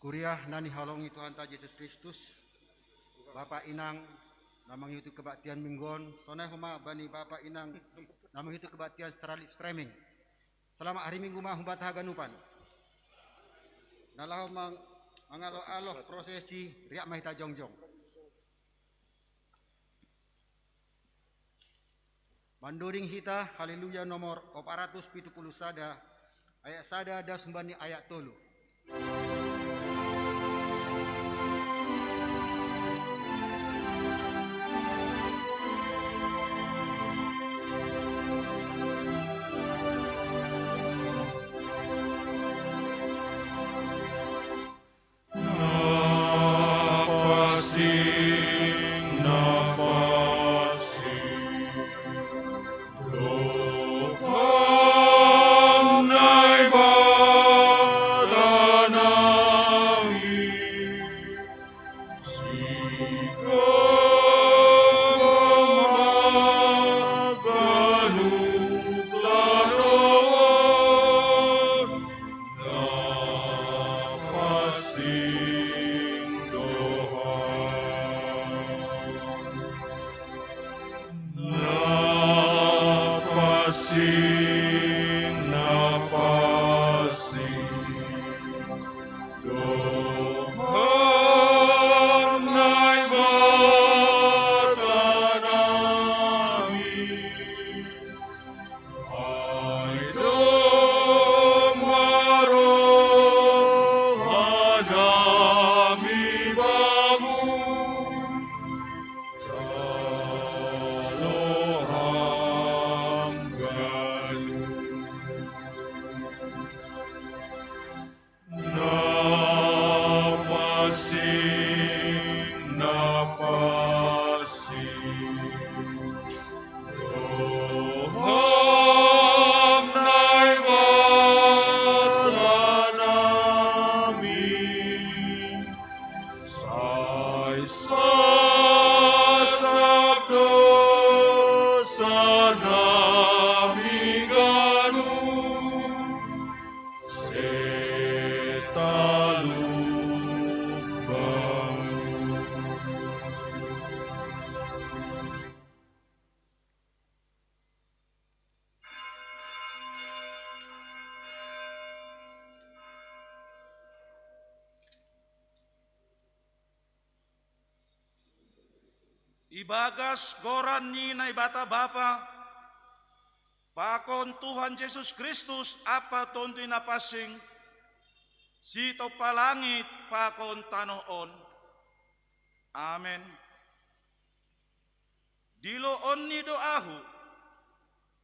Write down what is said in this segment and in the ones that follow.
Kuriah nani halongi Tuhan ta Yesus Kristus, Bapak Inang, namang itu kebaktian minggon, sonai homa bani Bapak Inang, namang itu kebaktian streaming. Selama hari Minggu mah humbat haganupan. Nalah mangalo-aloh prosesi riak mahita jongjong. Manduring hita haleluya nomor 470 sada ayat sada das mbani ayat tolu. Ibagas goran ni na ibata Bapa, pakon Tuhan Yesus Kristus apa tonto na pasing, sito palangit pakon tanoon. Amen. Diloon ni doahu,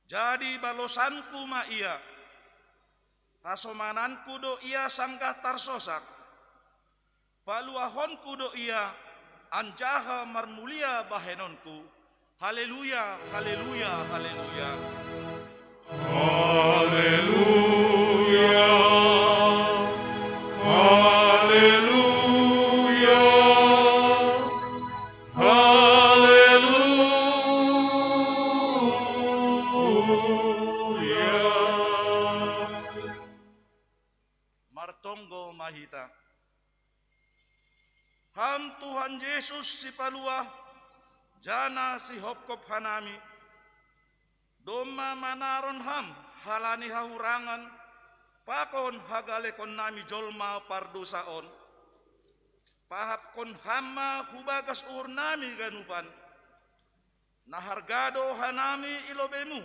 jadi balosanku ma iya, hasomananku do iya sanggah tarsosak, paluahonku do iya, anjaha marmulia bahenonku. Haleluya, haleluya, haleluya. Haleluya. Haleluya. Haleluya. Martonggo mahita. Ham Tuhan Yesus si palua, jana si hopkop hanami, doma manaron ham halani hahurangan, pakon hagalekon nami jolma pardosaon, pahap kon hamma hubagas ur nami ganupan, nahargado hanami ilobemu,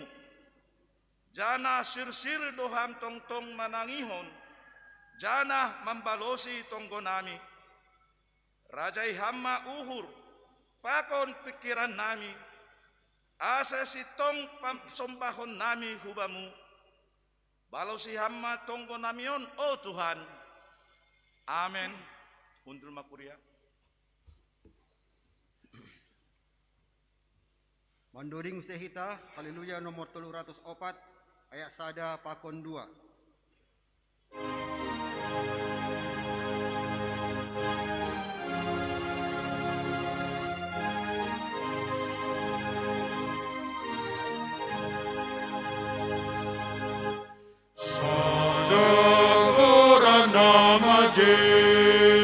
jana sirsir doham tongtong manangihon, jana membalosi tonggo nami, Rajai hamma uhur, pakon pikiran nami, asa si tong sombahon nami hubamu, balau si hamma tonggo namion, oh Tuhan. Amen. Undul makuria. Manduring sehita, haleluya nomor 304, ayat sada pakon 2. Sada ora nama Yesus.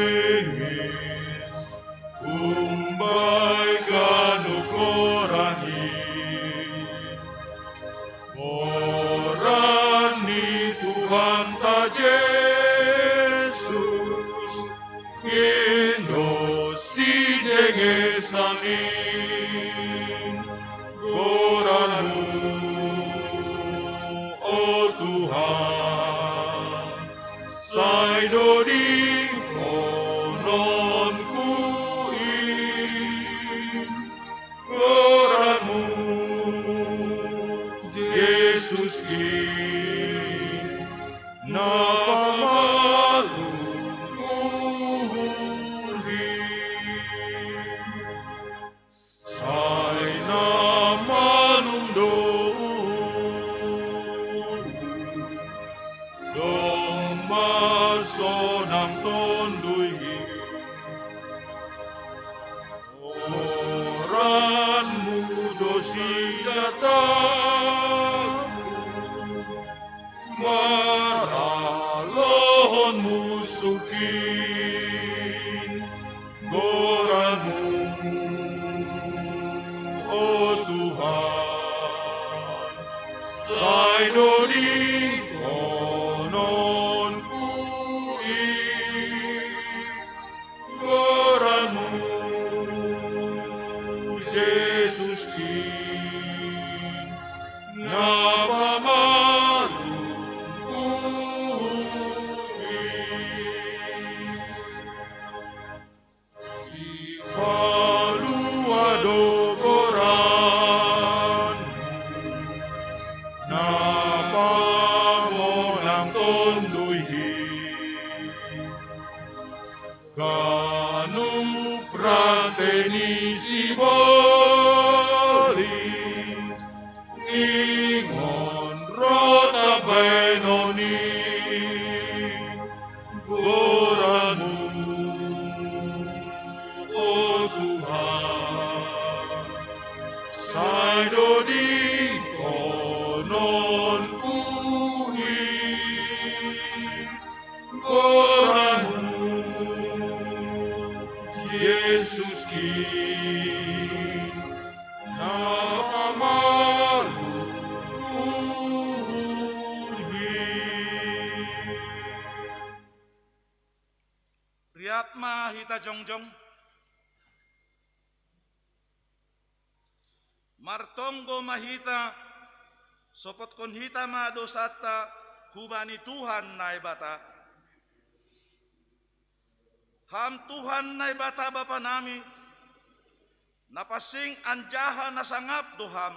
Goran-Mu, oh Tuhan, saidodi konon kuin. Goran-Mu, Yesus kin, napamalu uhurhin. Sai namalum domba sonang tonduhi. Oran-Mu dosi maralohon musukin. Goran-Mu, oh Tuhan, saidodi konon kuin. Goran-Mu, Yesus kin, napamalu uhurhin. Si paluado Goran-Mu, napamonang tonduhin. Kanu prateni sibolis, ningon rota benoni. Goran-Mu, oh Tuhan, saidodi konon kuin. Goran-Mu, Yesus kin, napamalu uhurhin. Riatma hita jongjong, martonggo mahita, sopot kon hita ma dosata, hubani Tuhan na ibata. Ham Tuhan na ibata Bapa nami, napasing anjaha na sangap doham,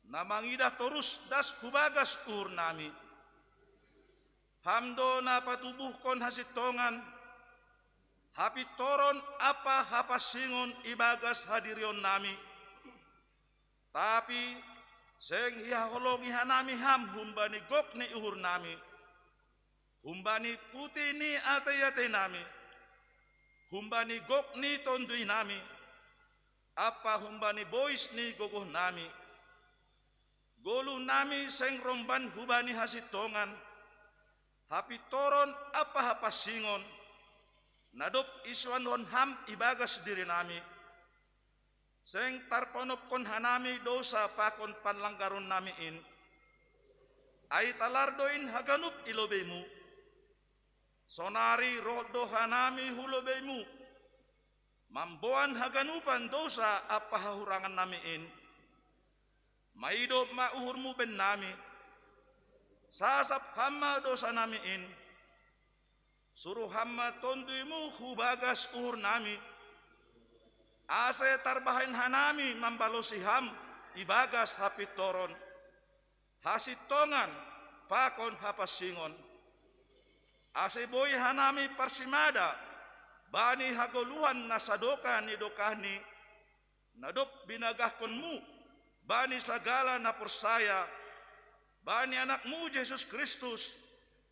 na mangida torus das hubagas ur nami. Hamdo na patubuh kon hasitongan, hapitoron apa hapasingon ibagas hadirion nami. Tapi seng ihaholong ihanami ham humbani gok ni uhur nami. Humbani putih ni ate-ate nami. Humbani gok ni tondui nami. Apa humbani bois ni gogoh nami. Golu nami seng romban hubani hasitongan. Hapitoron apa hapasingon. Nadop isuan hon ham ibagas diri nami. Seng tarponop kon hanami dosa pakon panlanggaron nami in. Ay talardoin haganup ilobemu. Sonari rodo hanami hulobemu. Mamboan haganupan dosa apa hahurangan nami in. Maidop mauhurmu ben nami. Sasap hama dosa nami in. Suruh hama tonduimu hubagas uhur nami. Ase tarbahin hanami mambalosi ham ibagas hapitoron. Hasitongan pakon hapasingon. Ase boy hanami parsimada. Bani hagoluhan nasadoka ni dokahni. Nadop binagahkonmu. Bani sagala na persaya. Bani anakmu Yesus Kristus.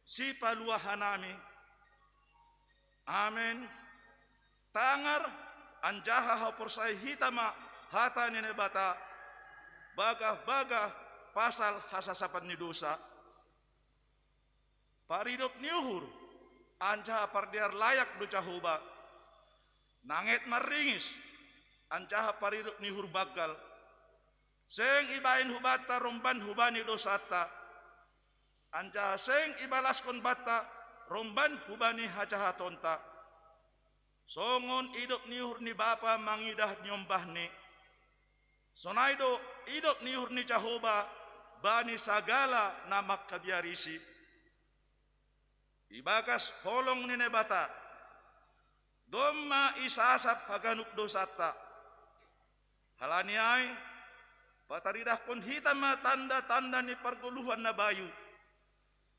Si paluahanami. Amen. Tangar anjaha haporsai hitama hata nene bata bagah-bagah pasal hasasapan ni dosa. Paridop niuhur anjaha pardiar layak do cahuba. Nanget maringis anjaha paridop niuhur bagal. Seng ibain hubata romban hubani dosata. Anjaha seng ibalaskon bata romban hubani hajaha tonta. Songon idok niuhur ni Bapa mangidah nyombah ni. Sonaido idok ni ihur ni Jehovah bani sagala na makabiarisi. Ibagas holong ni nebata. Doma isasap haganuk dosata. Halani ay pataridah pun hitam ma tanda-tanda ni perguluhan na bayu.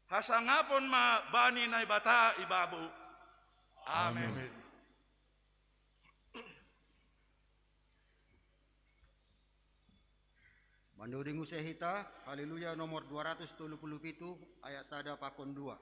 Hasangapon ma bani na ibata ibabu. Amen. Manduring usehita, haleluya nomor 277 ayat 1 pakon 2.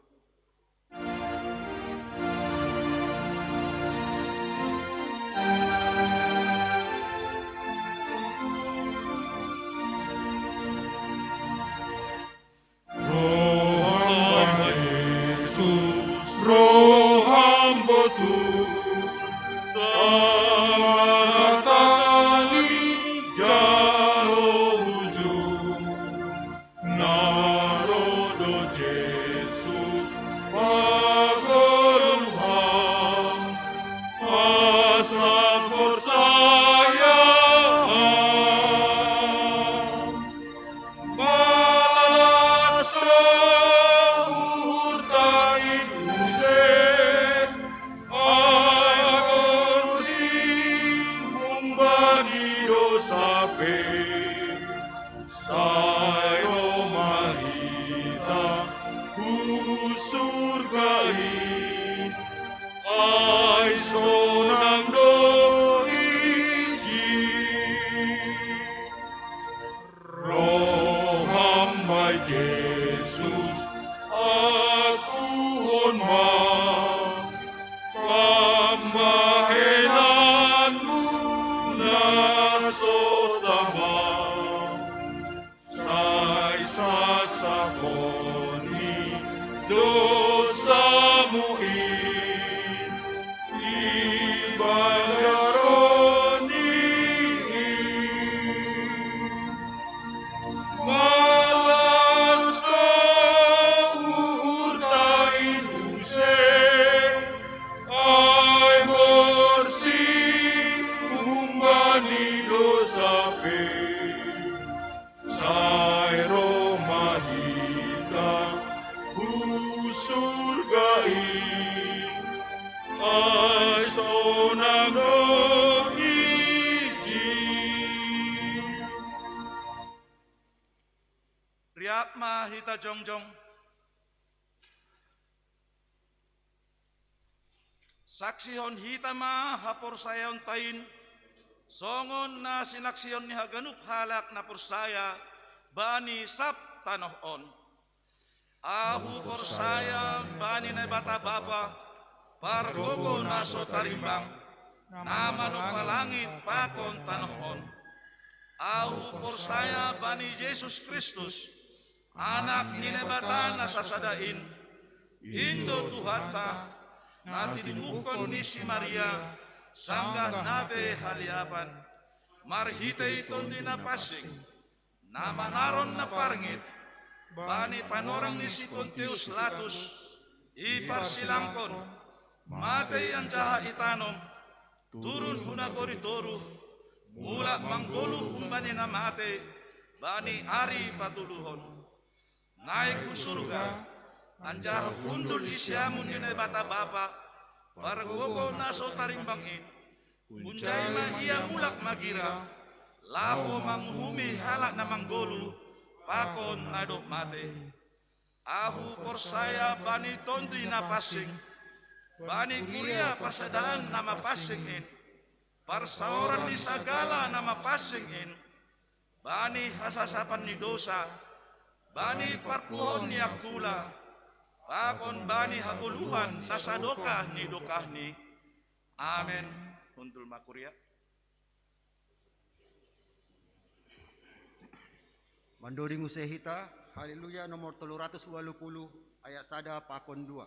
Roh hamba Tuhan, tangatani jalo ujung, narodo Jesus pagoluhan, asa persayangan, balas Sayo mahita surgain ay sonang doiji roham may Jesus aku honma pamahenanmu nasotama sasakoni dosamuin ibadaroni malas urtain use ay bersih umbani dosape Sairo mahita surgai ay sonang iji Riak mahita jongjong saksihon hita ma hapor sayon tain songon na sinaksiyon ni haganup halak na pursaya bani sap tanohon. Ahu pursaya bani na bata bapa pargogo naso tarimbang namano palangit pakon tanohon. Ahu pursaya bani Yesus Kristus anak ni nebata nasasadain Indo Tuhata nati dimukon ni si Maria sangga nabe haliapan marhite iton di napasing nama naron na parngit bani panorang ni si Pontius Latus iparsilangkon matay ang jaha itanom turun huna koritoru mula manggolo humbani na mate bani ari patuluhon naik husurga anjaha hundul isyamun ni bata bapa Pargogo naso tarimbangin, bunjay ma iya mulak magira, laho manghumi halak na manggolo, pakon nadok mate. Ahu porsaya bani tondi na pasing, bani kuria pasadaan na mapasingin, parsaoran ni sagala na mapasingin, bani hasasapan ni dosa, bani parpuhon ni akula, pakon bani haguluhan nasadokah ni dokahni. Amen. Untul makuria. Mandoring usehita, haleluya nomor 380 ayat 1 pakon 2.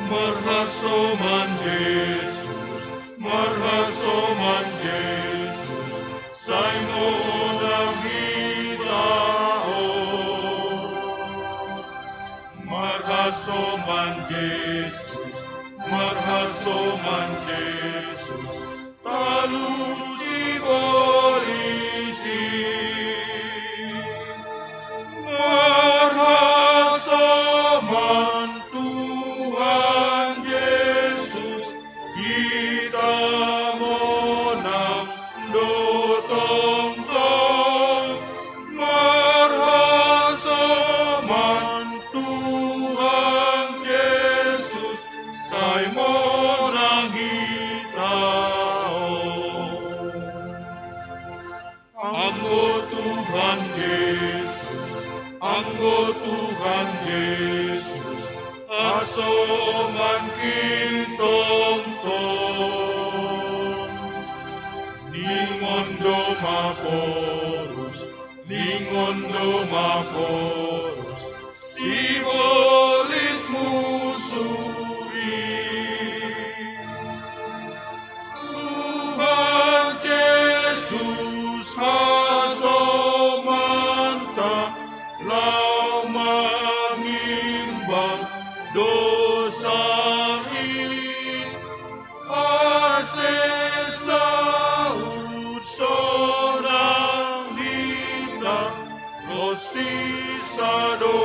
Marhasoman Jesus, marhasoman Jesus, say mo nagitao. marhasoman Jesus, marhasoman Jesus, talusi polisi. Marhasoman Tuhan Yesus, kita monang dotong tong. Marhasoman Tuhan Yesus, sai monang hitao. Anggo Tuhan Yesus, anggo Tuhan Yesus, asoman kintong tong. Ningondo maporus, ningondo maporus, sibolis musuri. Tuhan Yesus, asomanta, lau mangimbang dosa ini. Asesaut sorang kita, rosi sadogani.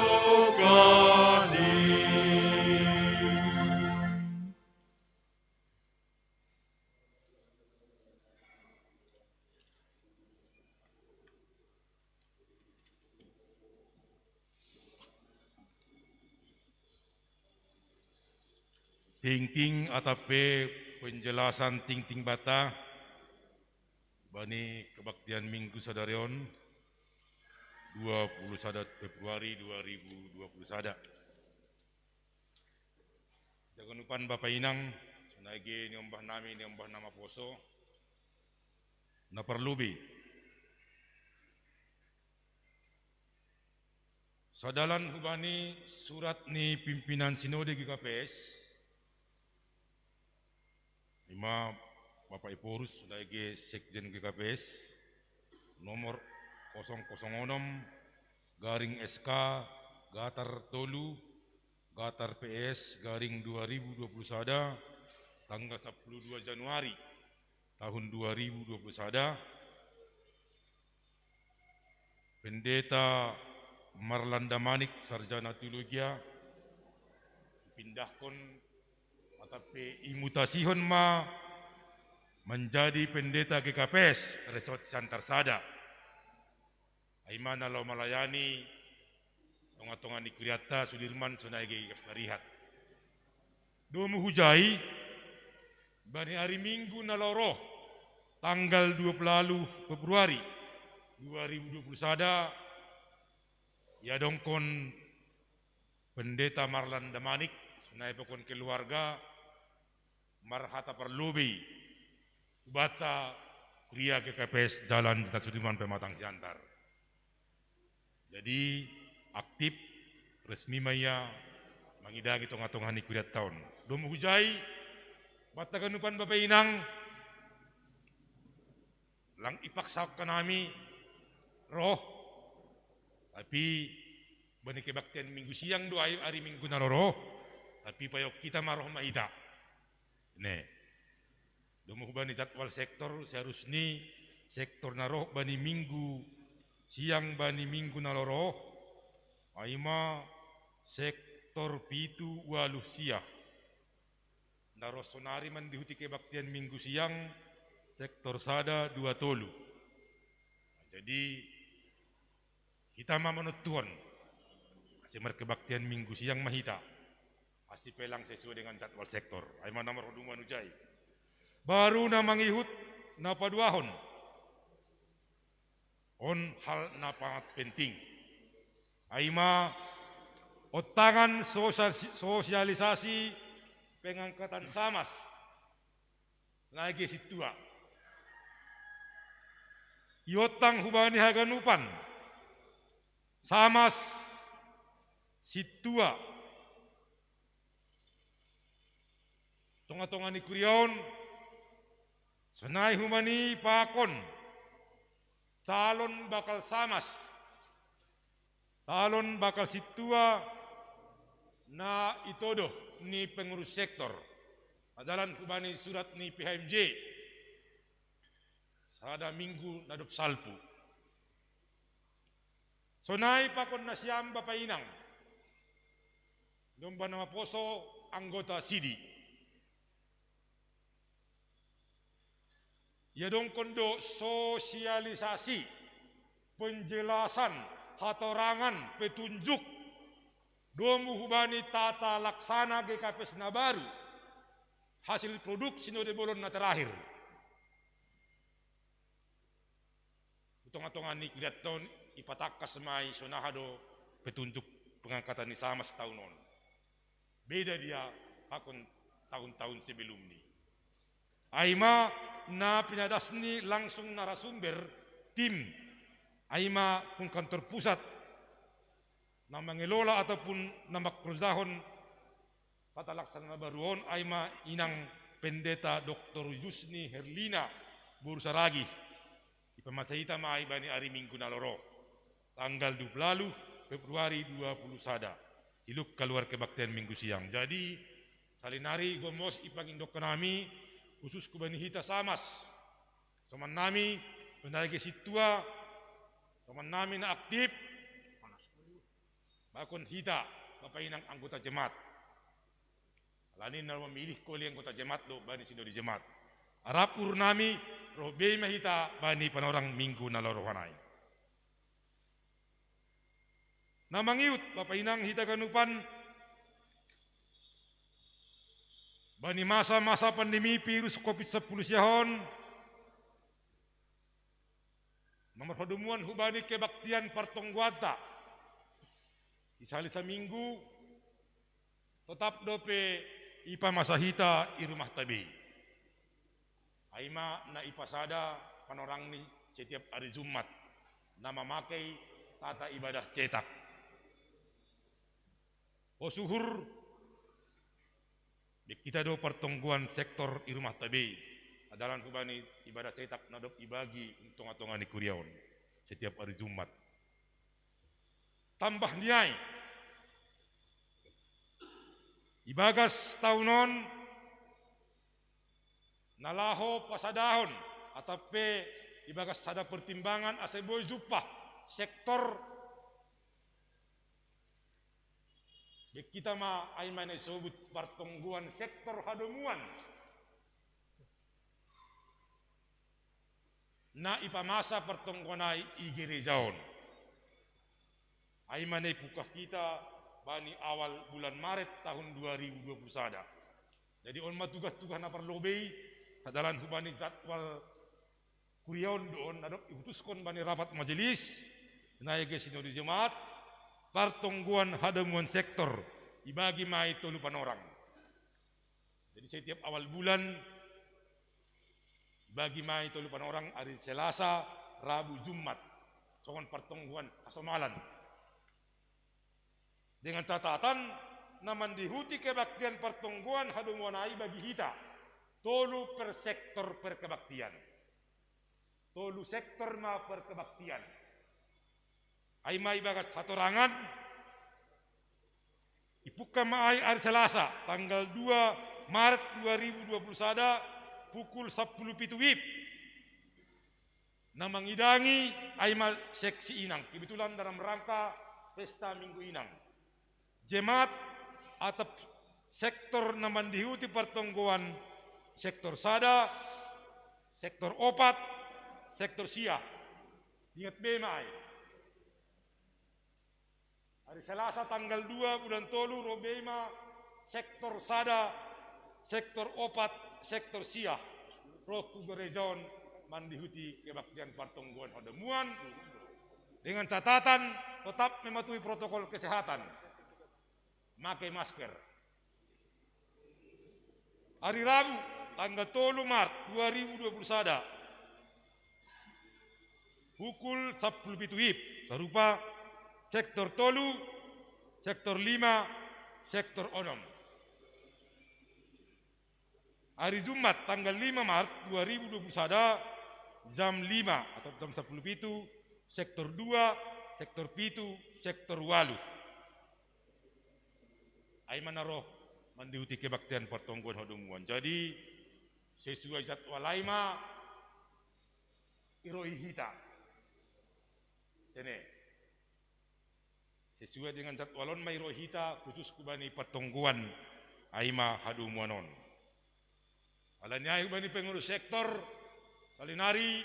Ting-ting atape penjelasan ting-ting bata bani kebaktian Minggu Sadarion 21 Februari 2021. Jangan lupa Bapak Inang, sunagi niombah nami niombah nama poso, na perlubi. Sadalan hubani surat ni pimpinan Sinode GKPS, 5 Bapak Iporus sebagai Sekjen GKPS nomor 006/SK Gatar Tolu Gatar PS garing 2021 tanggal 12 Januari tahun 2021. Pendeta Marlanda Manik sarjana teologia pindahkan tapi imutasihon ma menjadi pendeta GKPS Resort Santarsada. Aimana lo melayani tonga-tonga di Kuriata Sudirman sunagi karihat. Domu hujai bani hari Minggu naloro tanggal 20 Februari 2021 ya dongkon pendeta Marlanda Manik sunai pokon keluarga marhata perlubi bata kuliah GKPS Jalan Jenderal Sudirman Pematang Siantar. Jadi aktif resmi maya mangidagi tongah-tongah ni kuliah tahun. Dom hujai bata kanupan Bapak Inang lang ipaksak kanami roh tapi bani kebaktian Minggu siang doa hari Minggu naroroh tapi payok kita maroh maida. Ne, domo bani jadwal sektor seharusnya sektor naroh bani Minggu siang bani Minggu naloroh, aima sektor pitu waluh siah. Naroh sonari mandihuti kebaktian Minggu siang sektor sada 2 tolu. Jadi kita menutuan asimar kebaktian Minggu siang mahita. Asih pelang sesuai dengan jadwal sektor. Aima nomor hudungan ujai. Baru na mangihut na paduahon. On hal na pangat penting. Aima otangan sosialisasi pengangkatan samas. Lagi situa. Iotang hubani haganupan. Samas situa. Tonga-tonga ni kurion, senai humani pakon, calon bakal samas, calon bakal situa, na itodo ni pengurus sektor adalan kubani surat ni PHMJ sada minggu nadop salpu. Sonai pakon na siyam bapainang domba nama poso anggota sidi. Ya dong kondo sosialisasi, penjelasan, hatorangan, petunjuk domu hubani tata laksana GKP Senabaru hasil produk sinode bolon na terakhir. Utong-atongan ni kulihat tahun ipatakas mai sonahado petunjuk pengangkatan ni sama setahun on. Beda dia akon tahun-tahun sebelum ni. Aima na pinadas ni langsung narasumber tim Aima kung kantor pusat na mengelola ataupun na makrusdahon tata laksana baruon Aima inang pendeta Dr. Yusni Herlina Bursaragi ipamasahita mai bani ari minggu naloro tanggal 20 Februari 20 sada siluk keluar kebaktian minggu siang. Jadi salinari gomos ipangindok nami khusus kubani hita samas soman nami pendaige situa soman nami na aktif bakon hita bapainang anggota jemaat alanin na memilih koli anggota jemaat do bani sinodi jemaat arap ur nami rohbei mahita bani panorang minggu na lorohanay na mangiut bapainang hita kanupan bani masa-masa pandemi virus COVID-19 siyahon mamarhodumuan hubani kebaktian partongguata isali sa minggu tetap dope ipa masahita i rumah tabi aima na ipasada panorang ni setiap hari Jumat na memakai tata ibadah cetak o suhur kita do pertongguan sektor i rumah tabi adalan hubani ibadah cetak nadop ibagi untung-atungan ni kuriaon setiap hari Jumat tambah niai ibagas taunon nalaho pasadahon atape ibagas sada pertimbangan aseboy jupah sektor kita ma ay mana disebut pertongguan sektor hadomuan na ipamasa pertongguan ay igerejaon ay mana pukah kita bani awal bulan Maret tahun 2021. Jadi on tugas-tugas na parlobei kadalan hubani jadwal kuriaon doon nadok iputuskon bani rapat majelis naige sinodi jemaat partongguan hademuan sektor ibagi mai tolu panorang. Jadi setiap awal bulan ibagi mai tolu panorang hari Selasa, Rabu, Jumat. Songon partongguan asomalan. Dengan catatan naman dihuti kebaktian partongguan hademuan ai bagi kita tolu per sektor per kebaktian. Tolu sektor ma per kebaktian. Ay may bagas hatorangan ipuka maay hari Selasa tanggal 2 Maret 2021 pukul 10 WIB na mangidangi ay seksi inang kebetulan dalam rangka pesta minggu inang jemaat atau sektor na mandihuti pertongguan sektor sada sektor opat sektor sia ingat bemay hari Selasa tanggal 2 bulan tolu robema sektor sada, sektor opat, sektor sia. Roku gerejaon mandihuti kebaktian partongguan hademuan dengan catatan tetap mematuhi protokol kesehatan. Pakai masker. Hari Rabu tanggal 3 Maret 2021 pukul 10 WIB serupa sektor tolu, sektor 5, sektor 6. Hari Jumat tanggal 5 Maret 2021 jam 5 atau jam 10 pitu, sektor 2, sektor pitu, sektor 8. ay manaroh mandiuti kebaktian pertongguan hodumuan. Jadi sesuai jadwal laima iroi hita. Ini sesuai dengan jadwalon mai iroi hita khusus kubani pertongguan aima hadumuanon. Alanya kubani pengurus sektor salinari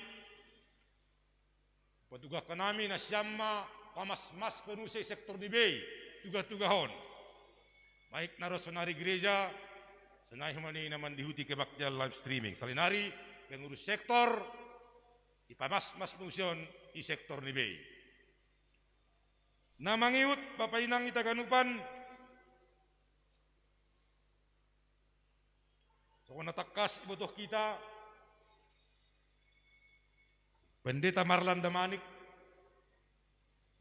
petugas kanami na siyama pamas-mas penusay sektor di Bay tugas-tugahon baik narosonari gereja senai humani naman dihuti kebaktian live streaming salinari pengurus sektor ipamas-mas pengusion i sektor di Bay na mangiut Bapak Inang Itaganupan so natakas ibutoh kita Pendeta Marlan Damanik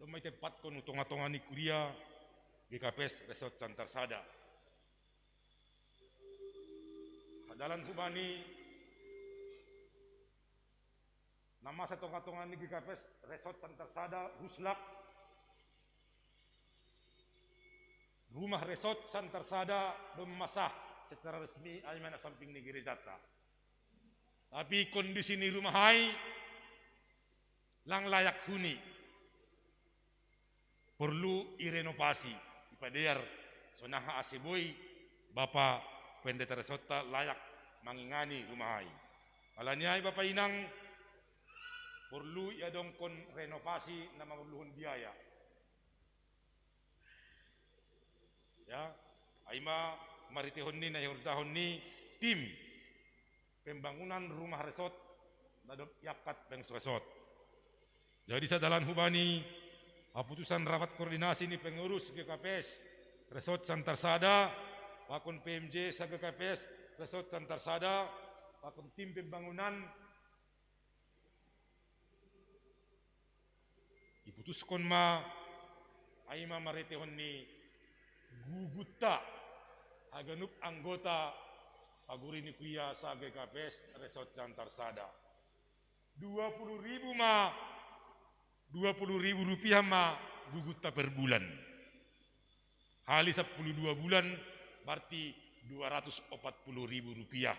lumay tempat ko nutong-atongan ni Kuria GKPS Resort Santarsada sadalan hubani nama sa tong-atongan ni GKPS Resort Santarsada Ruslak rumah Resort Santarsada memasah secara resmi ay mana samping ni Geredata tapi kondisi ni rumah hai lang layak huni perlu irenovasi ipadear sonaha aseboy Bapak Pendeta Resota layak mangingani rumahai alanya Bapak Inang perlu iadong kon renovasi na mamuluhon biaya ya aima maritihon ni na yordahon ni tim pembangunan rumah resort na yakat peng resort. Jadi sa dalan hubani keputusan rapat koordinasi ni pengurus GKPS Resort Santarsada pakon PMJ sa GKPS Resort Santarsada pakon tim pembangunan iputuskon ma ay maritihon ni gugutta haganup anggota paguri ni kuya sa GKPS Resort Santarsada 20.000 ma 20.000 rupiah ma gugutta per bulan. Hali 12 bulan berarti 240.000 rupiah.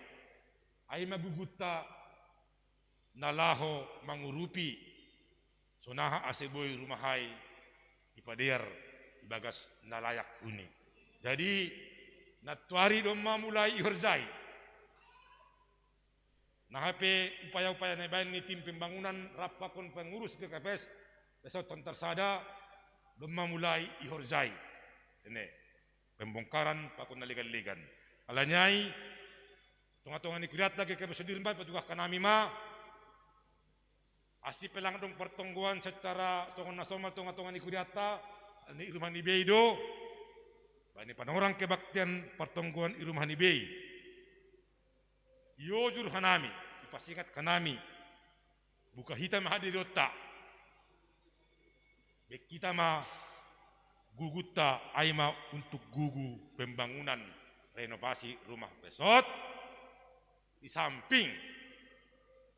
Ay magugutta nalaho mangurupi sonaha aseboy rumahay ipader ibagas nalayak uni. Jadi natuari dong mamulai ihorjai. Nahape upaya-upaya na bayan ni tim pembangunan rapakon pengurus GKPS Resort Santarsada belum mulai ihorjai. Ini pembongkaran pakon naligan-ligan. Alanyai tunga-tunga ni kuriat lagi ke Sudirman petugas kanami ma asip pelang dong pertongguan secara tongon nasional tunga-tunga ni kuriata ni rumah ni Beido bani panorang kebaktian pertongguan i rumah ni Bei yojur hanami ipasingkat kanami buka hitam hadirota bek kita ma gugutta aima untuk gugu pembangunan renovasi rumah resort di samping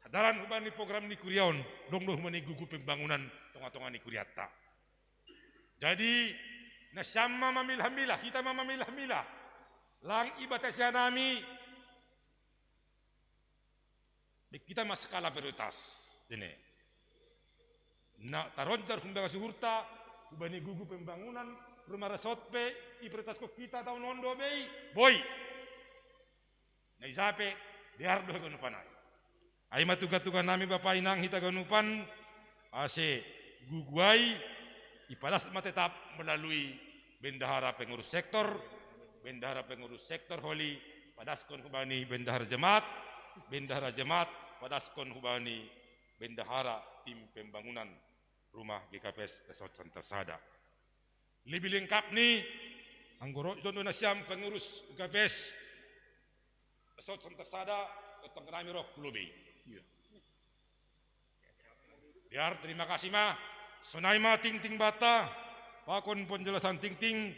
hadaran hubani program ni kuriaon dong humani gugu pembangunan tonga-tonga ni kuriata jadi nasyamma mamilah-milah kita mamilah-milah lang ibatasya nami kita mas skala prioritas ini na taronjar kumbaga suhurta ubani gugu pembangunan rumah resort pe iprioritas ko kita tahun ondo bei boy na isape diardo ganupanay ay matuga-tuga nami Bapak Inang Hitaganupan ase guguay ipalas matetap melalui bendahara pengurus sektor holi padaskon hubani bendahara jemaat padaskon hubani bendahara tim pembangunan rumah GKPS Resort Santarsada. Lebih lengkap nih anggoro contoh nasyam pengurus GKPS Resort Santarsada Dr. Kanami Roh Pulobe. Biar terima kasih mah sonai ma ting-ting bata pakon penjelasan ting-ting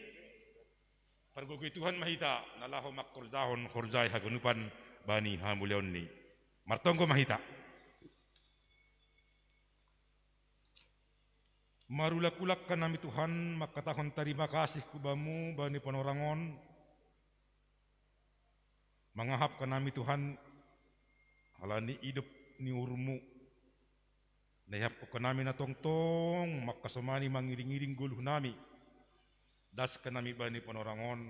pergogi Tuhan mahita nalaho makkordahon khorjai hagunupan bani hamulion ni martonggo mahita Marulak-ulak ka nami Tuhan, makatahon terima kasih kubamu bani panorangon. Mangahap ka nami Tuhan, halani hidup ni urmu. Nahihap ko ka nami na tongtong, makasamani mangiring-iring guluh nami. Das ka nami bani panorangon,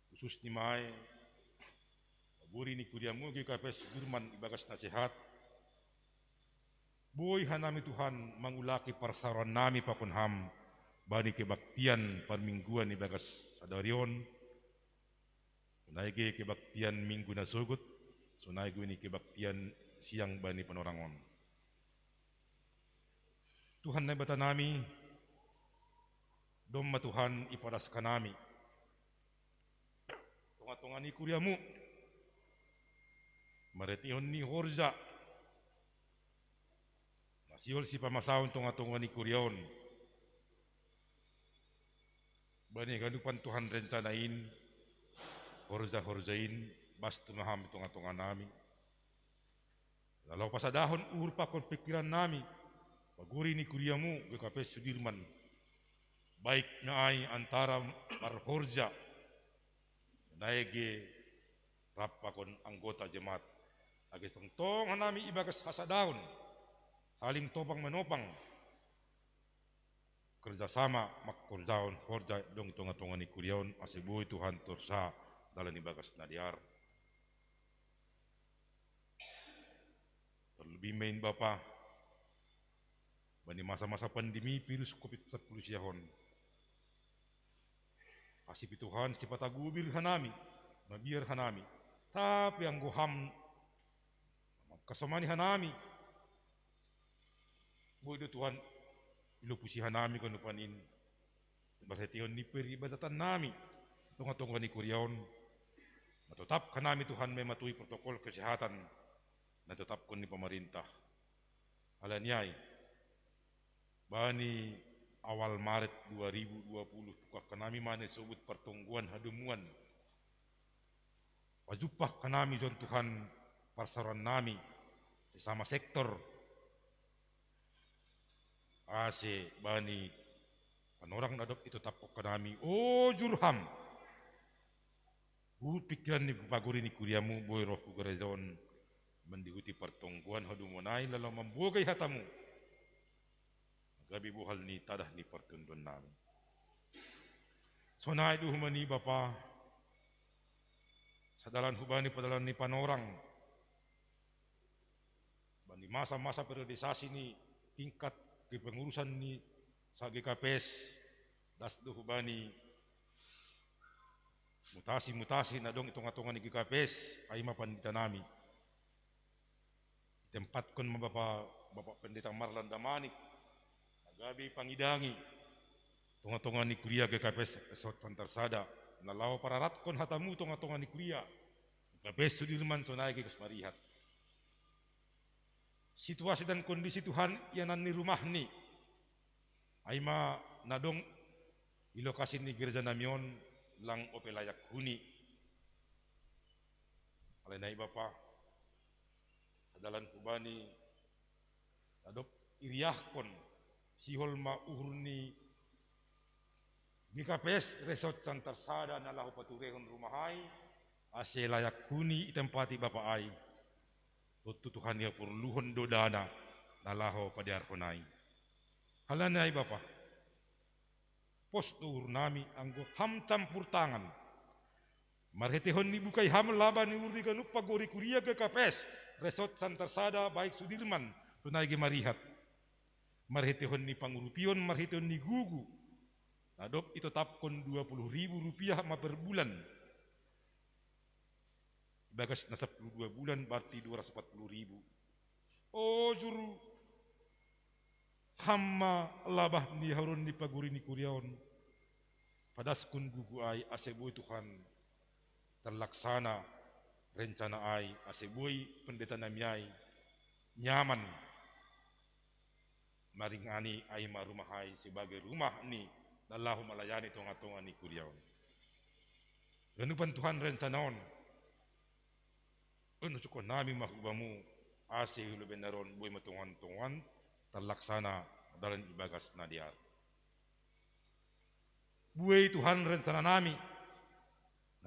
khusus ni Mai, buri ni kudiamu, GKPS Firman ibagas nasihat. Boy hanami Tuhan mangulaki parsaran nami pakunham bani kebaktian parmingguan ibagas sadarion. Sunai ge kebaktian minggu na sugut, sunai gue ni kebaktian siang bani panorangon. Tuhan na bata nami, domma Tuhan ipadas ka nami. Tunga-tunga ni kuriamu, maretiyon ni Horja, nasihol si pamasaon tunga-tunga ni Kuryaon. Bani ganupan Tuhan rencanain, Horja-horjain, bas tumaham tunga-tunga nami. Lalu pasadahon uhur pakon pikiran nami, paguri ni Kuryamu, GKPS Sudirman, baik na ay antara marhorja, naege rapakon anggota jemaat. Agis tongtong hanami ibagas hasadahon, saling topang menopang, kerjasama makkorjaon horja dong tunga-tunga ni Kuryaon asibuy Tuhan tursa dalam ibagas nadiar. Terlebih main Bapa, bani masa-masa pandemi virus COVID-19 siahon. Kasih Tuhan sifat agubir hanami, mabiar hanami. Tapi ang goham kasamani hanami. Bodo Tuhan ilupusi hanami kanu panin. Berhetiyon ni peribadatan nami. Tunga-tunga ni Kuryaon. Natutap kanami Tuhan may matui protokol kesehatan. Natutap kun ni pemerintah. Alanyay. Bani awal Maret 2020 tukak kanami mane subut pertungguan hadumuan. Wajupah kanami John Tuhan parsaran nami sesama sektor. Ase bani panorang nadop itu tapok kanami. Oh jurham. Pikiran ni paguri ni Kuryamu boy roh kugarezon mendihuti pertungguan hadumunay lalu membugay hatamu. Gabi buhal ni tadah ni pertunduan namin. Sonay duhumani Bapa, sa dalan hubani padalan ni panorang, bani masa-masa periodisasi ni tingkat kepengurusan ni sa GKPS, das duhubani mutasi-mutasi na dong itunga-tunga ni GKPS ay mapandita nami. Tempat kon Bapak Pendeta Marlan Damanik, gabi pangidangi, tunga-tunga ni kuliah GKPS Resort Pantarsada, nalaw pararat kon hatamu tunga-tunga ni kuliah, GKPS Sudirman sonay kikus marihat. Situasi dan kondisi Tuhan yanan ni rumah ni, ay ma nadong ilokasi ni gereja namion lang opelayak huni. Alay na Bapa, adalan kubani, adop iriyahkon, sihol mauhurni GKPS Resort Santarsada na lahu paturehon rumahay ase layak huni itempati Bapa ay tutuhan niya purluhon dodana na lahu padiarkonay. Halanay Bapa, postur nami anggo ham campur tangan marhetehon ni bukay ham laban ni urni ganuk pagori kuria GKPS Resort Santarsada baik Sudirman tunay marihat. Marhetehon ni pangurupion, marhetehon ni gugu. Nadop itu tapkon Rp20.000 ma per bulan. Bagas na 12 bulan berarti Rp240.000. Oh juru hamma labah ni harun ni paguri ni Kuryaon. Padaskun gugu ay aseboy Tuhan terlaksana rencana ay aseboy pendeta namiyay nyaman maringani ay marumahay sebagai rumah ni dalahu malayani tunga-tunga ni Kuryaon. Ganupan Tuhan rencanaon. Ano suko nami makubamu ase hulubenaron boy matungan-tungan terlaksana dalam ibagas nadiar. Buai Tuhan rencana nami,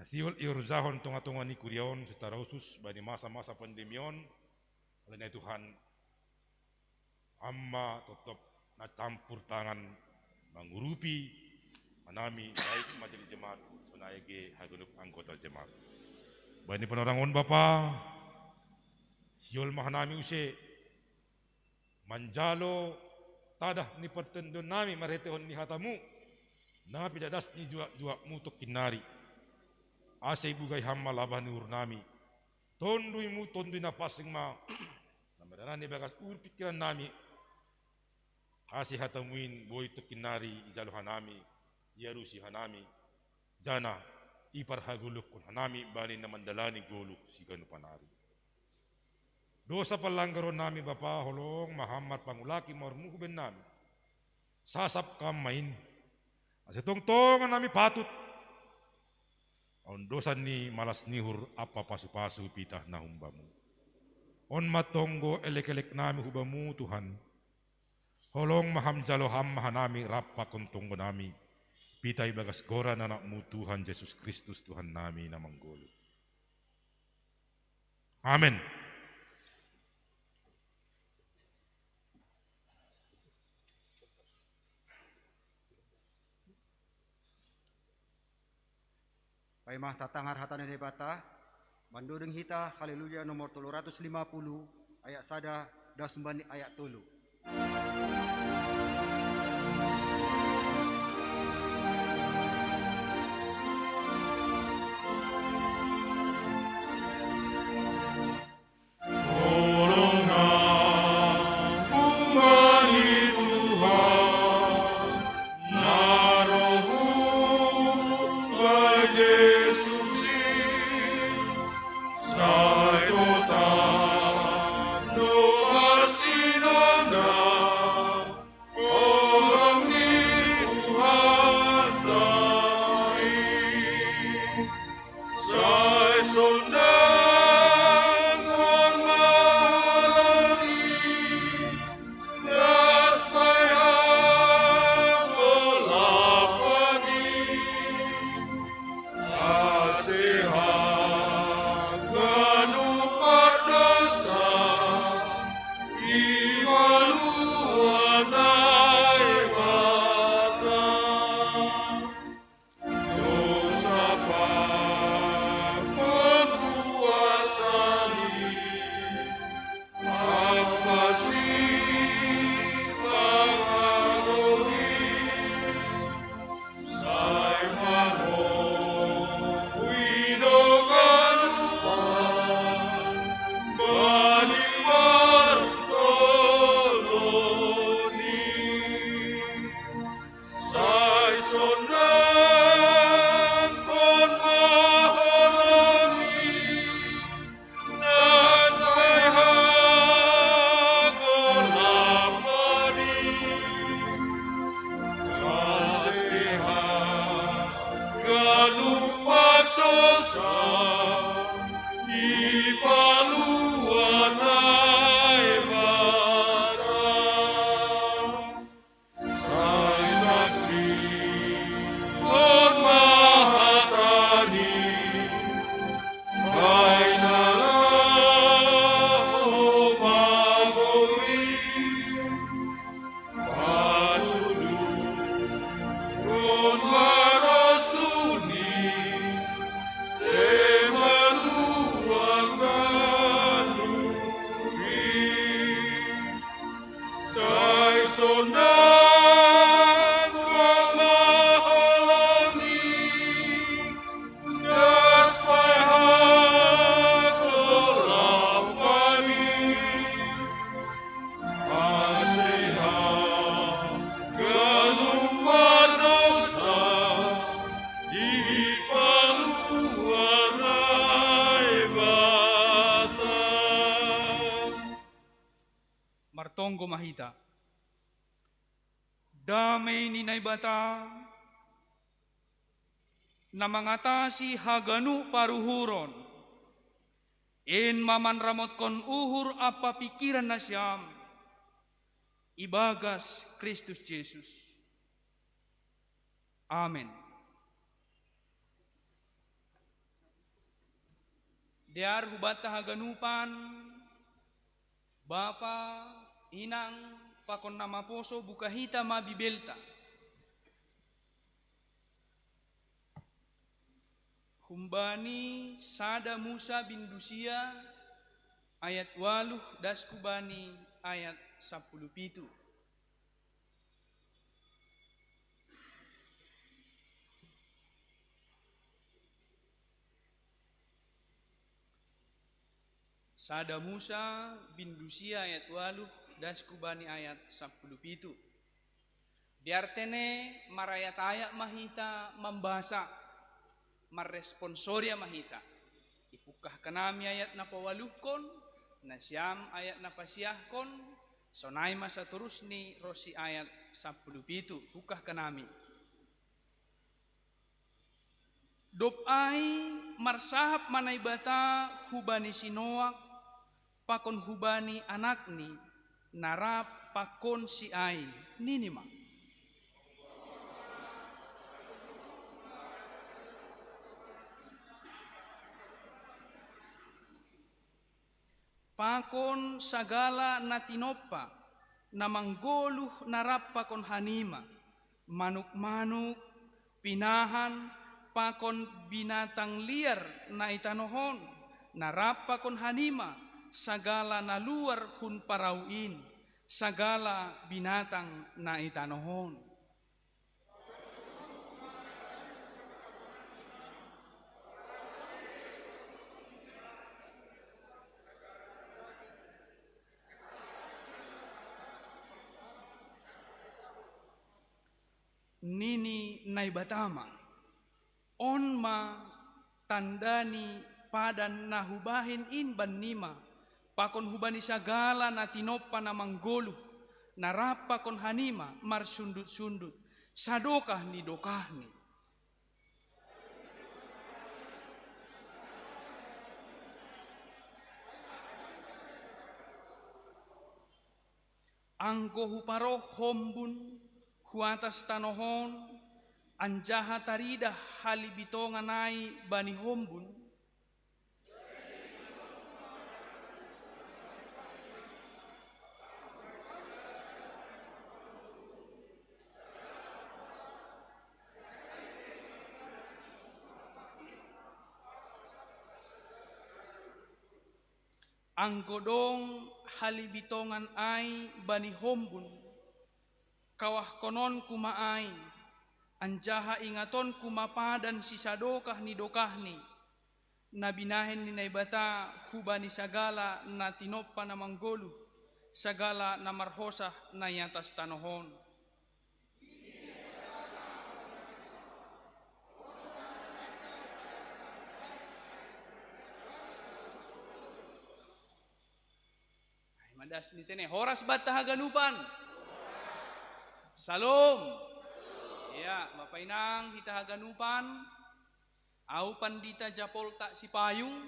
nasiol iurzahon tonga-tonga ni kuriaon secara khusus bagi masa-masa pandemion, oleh Tuhan, amma tetap na campur tangan mengurupi manami baik majelis jemaat sunayage hagunup anggota jemaat. Bani penerangon Bapa, siol mahanami use manjalo tadah ni pertendon nami marhetehon ni hatamu, na pidadas ni jua mutuk kinari. Ase bugai hamma labah ni urnami, tonduimu tondui napasing ma, namarana ni bagas ur pikiran nami, ase hatamuin boy tu kinari ijalu hanami, yarusi hanami, jana ipar haguluk kun hanami bani na mandalani goluk si ganupanari. Dosa palanggaron nami Bapa holong Muhammad pangulaki mormuhu ben nami. Sasap kamain. Ase tongtongan nami patut. On dosa ni malas nihur apa pasu-pasu pitah na humbamu. On matonggo elek-elek nami hubamu Tuhan. Holong maham jalo hamma nami rapa kontonggo nami. Pitai bagas goran anakmu Tuhan Yesus Kristus Tuhan nami na manggolo. Amin. Paimah tatangar hatane debata, mandureng hita haleluya nomor 350 ayat sada dasumbani ayat tolu. Martonggo mahita. Damay ninay bata na mangatasi haganu paruhuron. In maman ramot kon uhur apa pikiran na siyam. ibagas Kristus Yesus. Amin. Diar hubata haganupan Bapa, Inang, pakon nama poso buka hita mabibelta. Humbani sada Musa bin Dusia ayat 8 daskubani ayat 17. Sada Musa bin Dusia ayat 8 daskubani ayat 17. Diartene marayataya mahita membasa marresponsoria mahita. Ipukah kanami ayat na pawaluhkon, na siyam ayat na pasiyahkon, sonay masa terus ni rosi ayat 17. Pukah kanami. Dopay marsahap manay bata hubani sinoak, pakon hubani anakni, narap pakon si ay ninima. Pakon sagala natinopa, namanggoluh narap pakon hanima, manuk-manuk, pinahan, pakon binatang liar na itanohon, narap pakon hanima, sagala na luar hun parauin, sagala binatang na itanohon. Nini naibatama, onma tandani padan nahubahin inban nima, pakon hubani sagala na tinopa na manggolu, narapa kon hanima marsundut-sundut, sadokah ni dokahni. Angko huparo hombun, huatas tanohon, anjaha tarida halibitonganai bani hombun, anggodong halibitongan ay bani hombun, kawah konon kumaay, anjaha ingaton kumapadan si sadokah ni dokahni, nabinahin ni naibata hubani sagala na tinoppa na manggolu, sagala na marhosah na yatas tanohon. Madas ni tene horas bata haganupan. Salom. Ya, Bapak Inang kita haganupan. Au pandita japol tak si payung.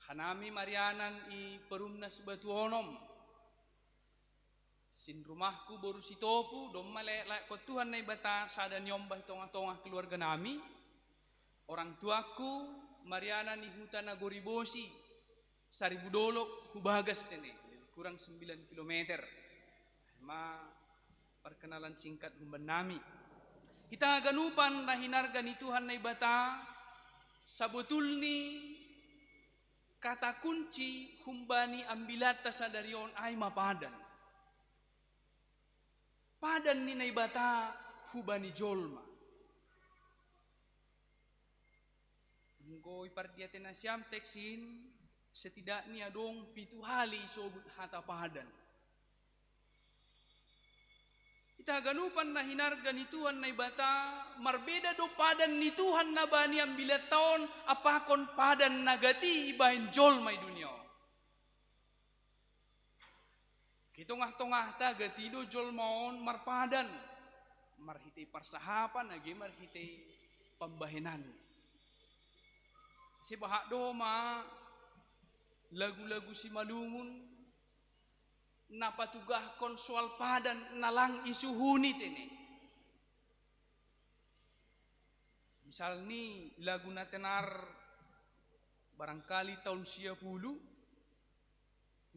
Hanami marianan i perumna sebatuonom. Sin rumahku baru si topu dom malek ko Tuhan nai bata sada nyombah tongah-tongah keluarga nami. Orang tuaku marianan i hutan Nagoribosi. Saribu Dolok hubagas tene kurang 9 km. Ma perkenalan singkat humbanami. Kita ganupan na hinarga ni Tuhan na ibata sabutulni kata kunci humbani ambilata sa darion ay mapadan. Padan ni naibata hubani jolma. Ngoy pardiaten na siyam teksin setidaknya dong 7 hali sobut hata padan. Kita ganupan na hinarga ni Tuhan na ibata marbeda do padan ni Tuhan na bani ambilat taon apakon padan nagati ibahin jol may dunia. Kitongah-tongah ta gatido jol maon marpadan marhitay parsahapan agi marhitay pambahinan. Si bahak do ma lagu-lagu si malungun napatugahkon soal padan nalang isuhuni tene. Misal ni lagu na tenar barangkali tahun 90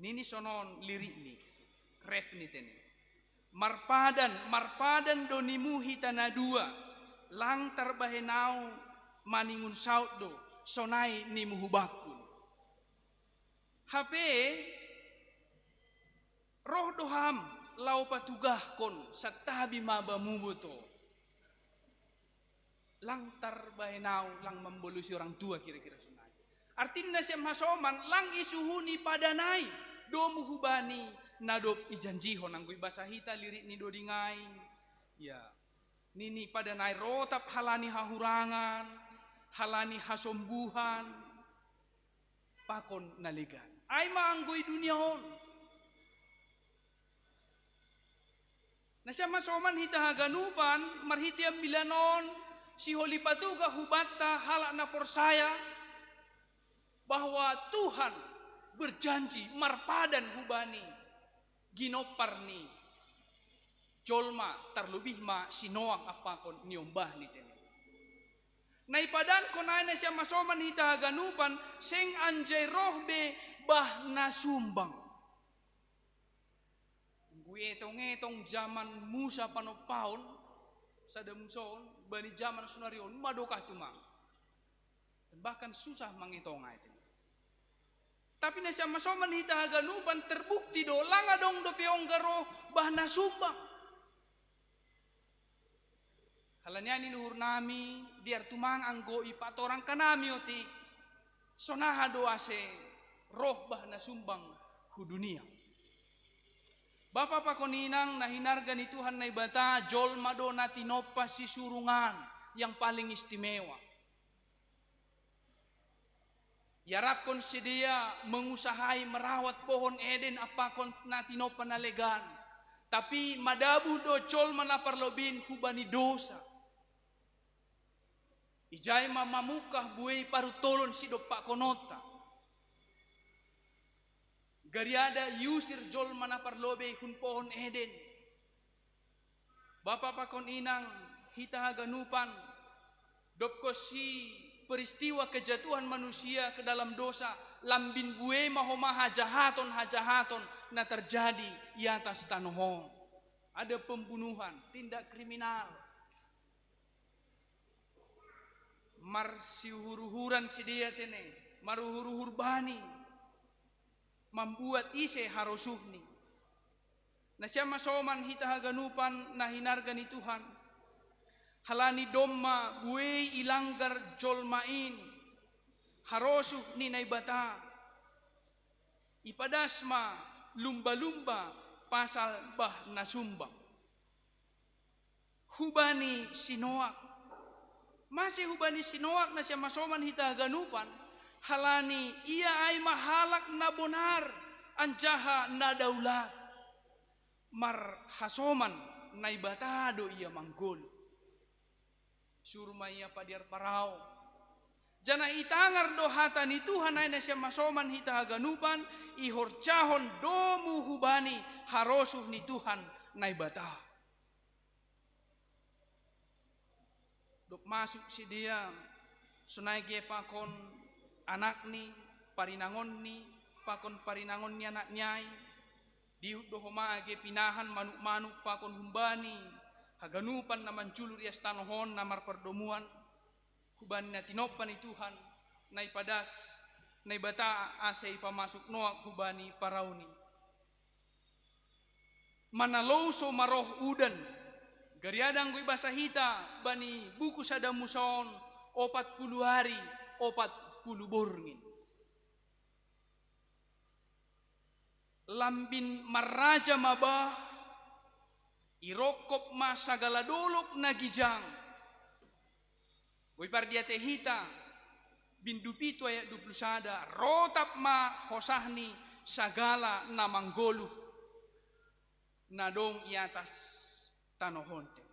nini sonon lirik ni ref ni tene. Marpadan donimu hitana dua lang tarbahenau maningun saut do sonai ni muhubakun. HP roh doham lau patugahkon satabi mabamu boto. Lang tarbahenau lang membolusi orang tua kira-kira sunai. Artinya siam hasoman lang isuhuni padanai do muhubani nadop ijanjihon anggui bahasa hita lirik ni do dingai. Ya. Nini padanai rotap halani hahurangan, halani hasombuhan, pakon naligan. Ay maanggoy duniahon. Nasya masoman hita haganupan, marhitiam bilanon, si holi patuga hubatta halak na porsaya, bahwa Tuhan berjanji marpadan hubani, ginoparni, jolma terlebih ma sinoang apakon niombah ni tene. Naipadan konaina siya masoman hita haganupan, seng anjay rohbe bah nasumbang. Gue etong zaman Musa panopaon sada muson bani zaman sunarion madokah tumang. Dan bahkan susah menghitungai itu. Tapi nasa masoman hita haganupan terbukti do langa dong do peong garo bahna sumbang. Halanya ni luhur nami diar tumang anggo ipatorang kanami oti sonaha do ase roh bahna sumbang hu dunia. Bapa pakoninang nahinarga ni Tuhan na ibata jol mado na tinopa si surungan yang paling istimewa. Yarakon sedia mengusahai merawat pohon Eden apakon na tinopa na legan. Tapi madabu do jol manaparlobin hubani dosa. Ijay mamamukah buhay parutolon si do pakonota. Gariada yusir jol manaparlobe hun pohon Eden. Bapa pakon inang hita haganupan dopko si peristiwa kejatuhan manusia ke dalam dosa lambin bue mahoma hajahaton na terjadi di atas tanohon. Ada pembunuhan, tindak kriminal. Marsiuhur-huran si dia tene, maruhur-hur bani. Membuat ise harosuhni. Nasya masoman hita haganupan nahinarga ni Tuhan. Halani domma buei ilanggar jolmain. Harosuh ni naibata. Ipadasma lumba-lumba pasal bah nasumbang. Hubani sinoak. Masih hubani sinoak nasya masoman hita haganupan. Halani ia ay mahalak na bonar anjaha na daulat mar hasoman na ibatado ia manggol surma ia padiar parao jana itangar do hata ni Tuhan ay nasya masoman hita haganupan ihorcahon domu hubani harosuh ni Tuhan na ibata dok masuk si dia sunai pakon anak ni, parinangon ni, pakon parinangon ni anak nyai, diut dohoma age pinahan manuk-manuk pakon humbani, haganupan naman julur yas tanohon namar perdomuan, hubani na tinopan ni Tuhan, na ipadas, na ibata ase ipamasuk noak hubani parauni. Manaloso maroh udan, gariadang ko ibasa hita, bani buku sada muson, 40 hari, 40 borngin. Lambin maraja mabah, irokop masagala dolok nagijang. Boy pardiate hita, bindupito ayat 20 sada, rotap ma hosahni sagala namanggolu, nadong iatas tanohonte.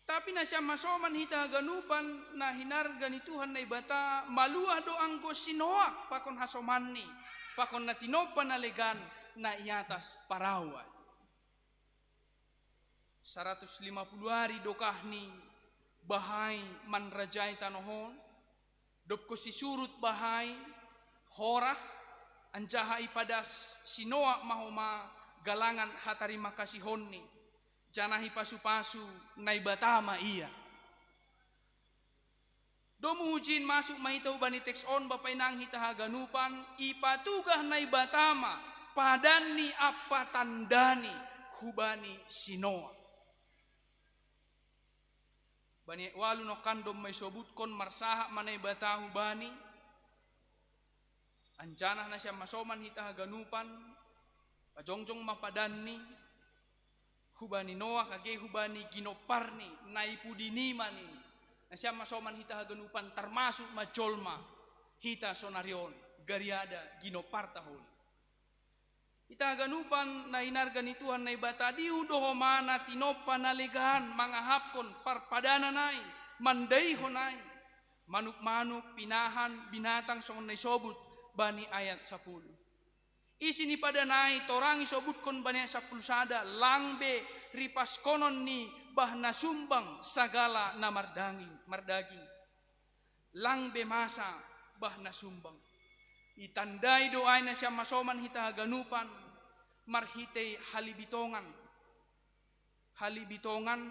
Tapi nasya masoman hita haganupan na hinarga ni Tuhan na ibata maluah doang ko sinoak pakon hasomanni pakon na tinopan na legan na iatas parawai. 150 hari dokahni bahai manrajai tanohon, dopko si surut bahai horah anjaha ipadas sinoa mahoma galangan hatari makasihonni janahi pasu-pasu naibatama iya. Domu hujin masuk mahitau bani teks on bapai nang hitahaganupan ipatugah naibatama padani apa tandani hubani sinoa. Bani walu no kandom may sobutkon marsaha manay bata hubani anjanah na siya masoman hitahaganupan pajongjong mapadani hubani Noah kage hubani ginoparni naipudinimani na siya masoman hitahaganupan termasuk majolma hita sonarion gariada ginopartahon hitahaganupan na hinargan ituhan na ibata diudohomana tinopa nalegahan mangahapkon parpadana nai mandaihonai manuk-manuk pinahan binatang songon na isobut bani ayat 10. Isi ni pada nai torangi sobutkon bani ayat 10 sada langbe ripas konon ni bahna sumbang sagala na mardaging langbe masa bahna sumbang itandai doai na siya masoman hitahaganupan marhitei halibitongan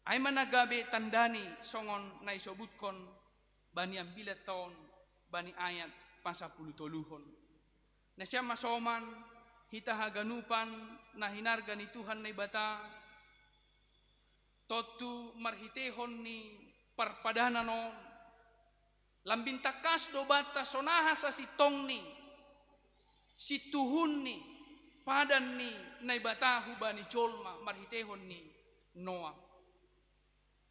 ay managabe tandani songon na isobutkon bani ambilat taon bani ayat pasapuluh toluhon. Na siya masoman hitahaganupan na hinargan ni Tuhan na ibata totu marhitehon ni parpadananon lambing takas do bata sonaha sa sitong ni situhun ni padan ni na ibata hubani jolma marhitehon ni Noah.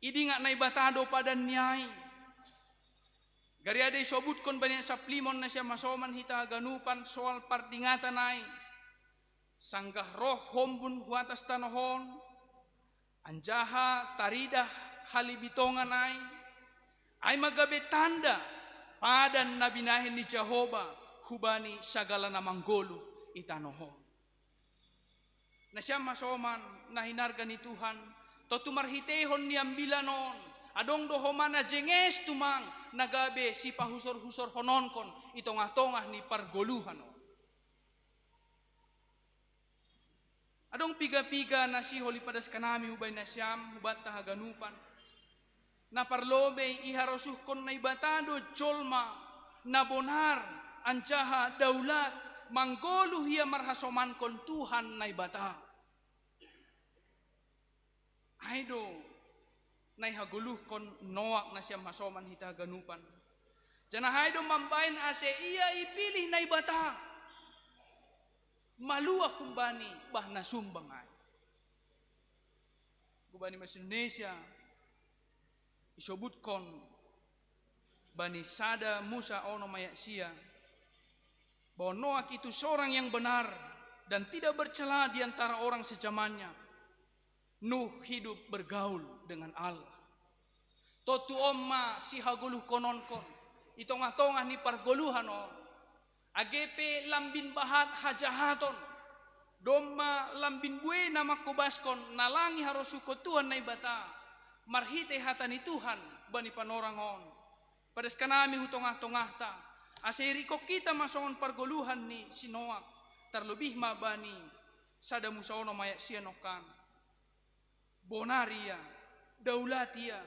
Idi nga na ibata do padan niyay gari ada isobutkon banyak saplimon na siya masoman hitahaganupan soal pardingatan ay sanggah roh hombun huatas tanohon anjaha taridah halibitongan ay magabe tanda padan nabinahin ni Jehovah hubani sagala namanggolo itanohon. Na siya masoman na hinargan ni Tuhan totu marhitehon ni ambilanon adong dohomana jenges tumang nagabe si pahusor-husor hononkon itongah-tongah ni pargoluhan. Adong piga-piga na si holi padas kanami hubay na siyam hubat tahaganupan na parlobe iharosuhkon na ibatado jolma na bonar anjaha daulat manggolu hiya marhasomankon Tuhan na ibata. Aido nay haguluhkon Noak na siya masoman hitahaganupan. Janahay do mambayin ase iya ipilih na ibata. Maluwa kumbani bahna sumbang ay. Kubani mas Indonesia isobutkon bani sada Musa ono mayaksia bahwa Noak itu seorang yang benar dan tidak bercela di antara orang sezamannya. Nuh hidup bergaul dengan Allah. Totu omma si haguluh kononkon. Itongah-tongah ni pargoluhan o. Agepe lambin bahat hajahaton. Domma lambin bue nama kubaskon. Nalangi harosuko Tuhan na ibata. Marhite hatani Tuhan bani panorangon. Padas kanami hutongah-tongah ta. Asiriko kita masongon pargoluhan ni si Noak. Terlebih mabani sada musaono mayak sianokan. Bonaria, daulatia,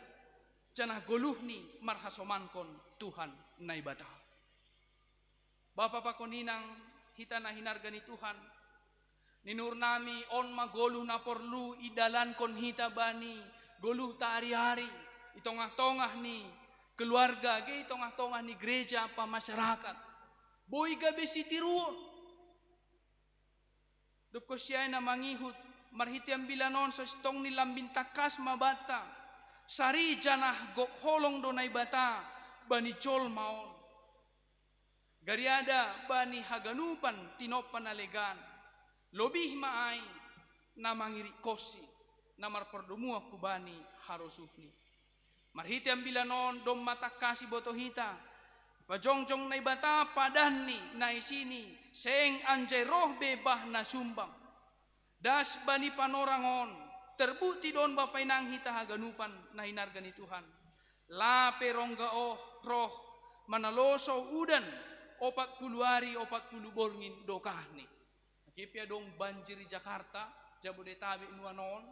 janah goluhni marhasomankon Tuhan naibata. Bapak pakoninang hita na hinargani Tuhan, ninur nami on magoluh na porlu idalankon hita bani, goluh ta hari-hari, itongah-tongah ni keluarga, ge itongah-tongah ni gereja pa masyarakat. Boy gabe sitiruon. Dupko siya na mangihut marhitiam bilanon sa stong ni lambing takas mabata sari janah gok holong do naibata bani jol maon gariada bani haganupan tinopan nalegan lobih maay na mangiri kosi na marpordumua kubani harosuhni marhitiam bilanon dom mata kasi botohita Pajongjong na ibata padani na isini seng anjay roh bebah na sumbang. Das bani panorangon terbuti don bapay nang hitahaganupan na hinarga ni Tuhan. Lape ronggaoh roh manaloso udan 40 hari 40 borngin dokahni. Kipya dong banjir Jakarta Jabodetabek nuanon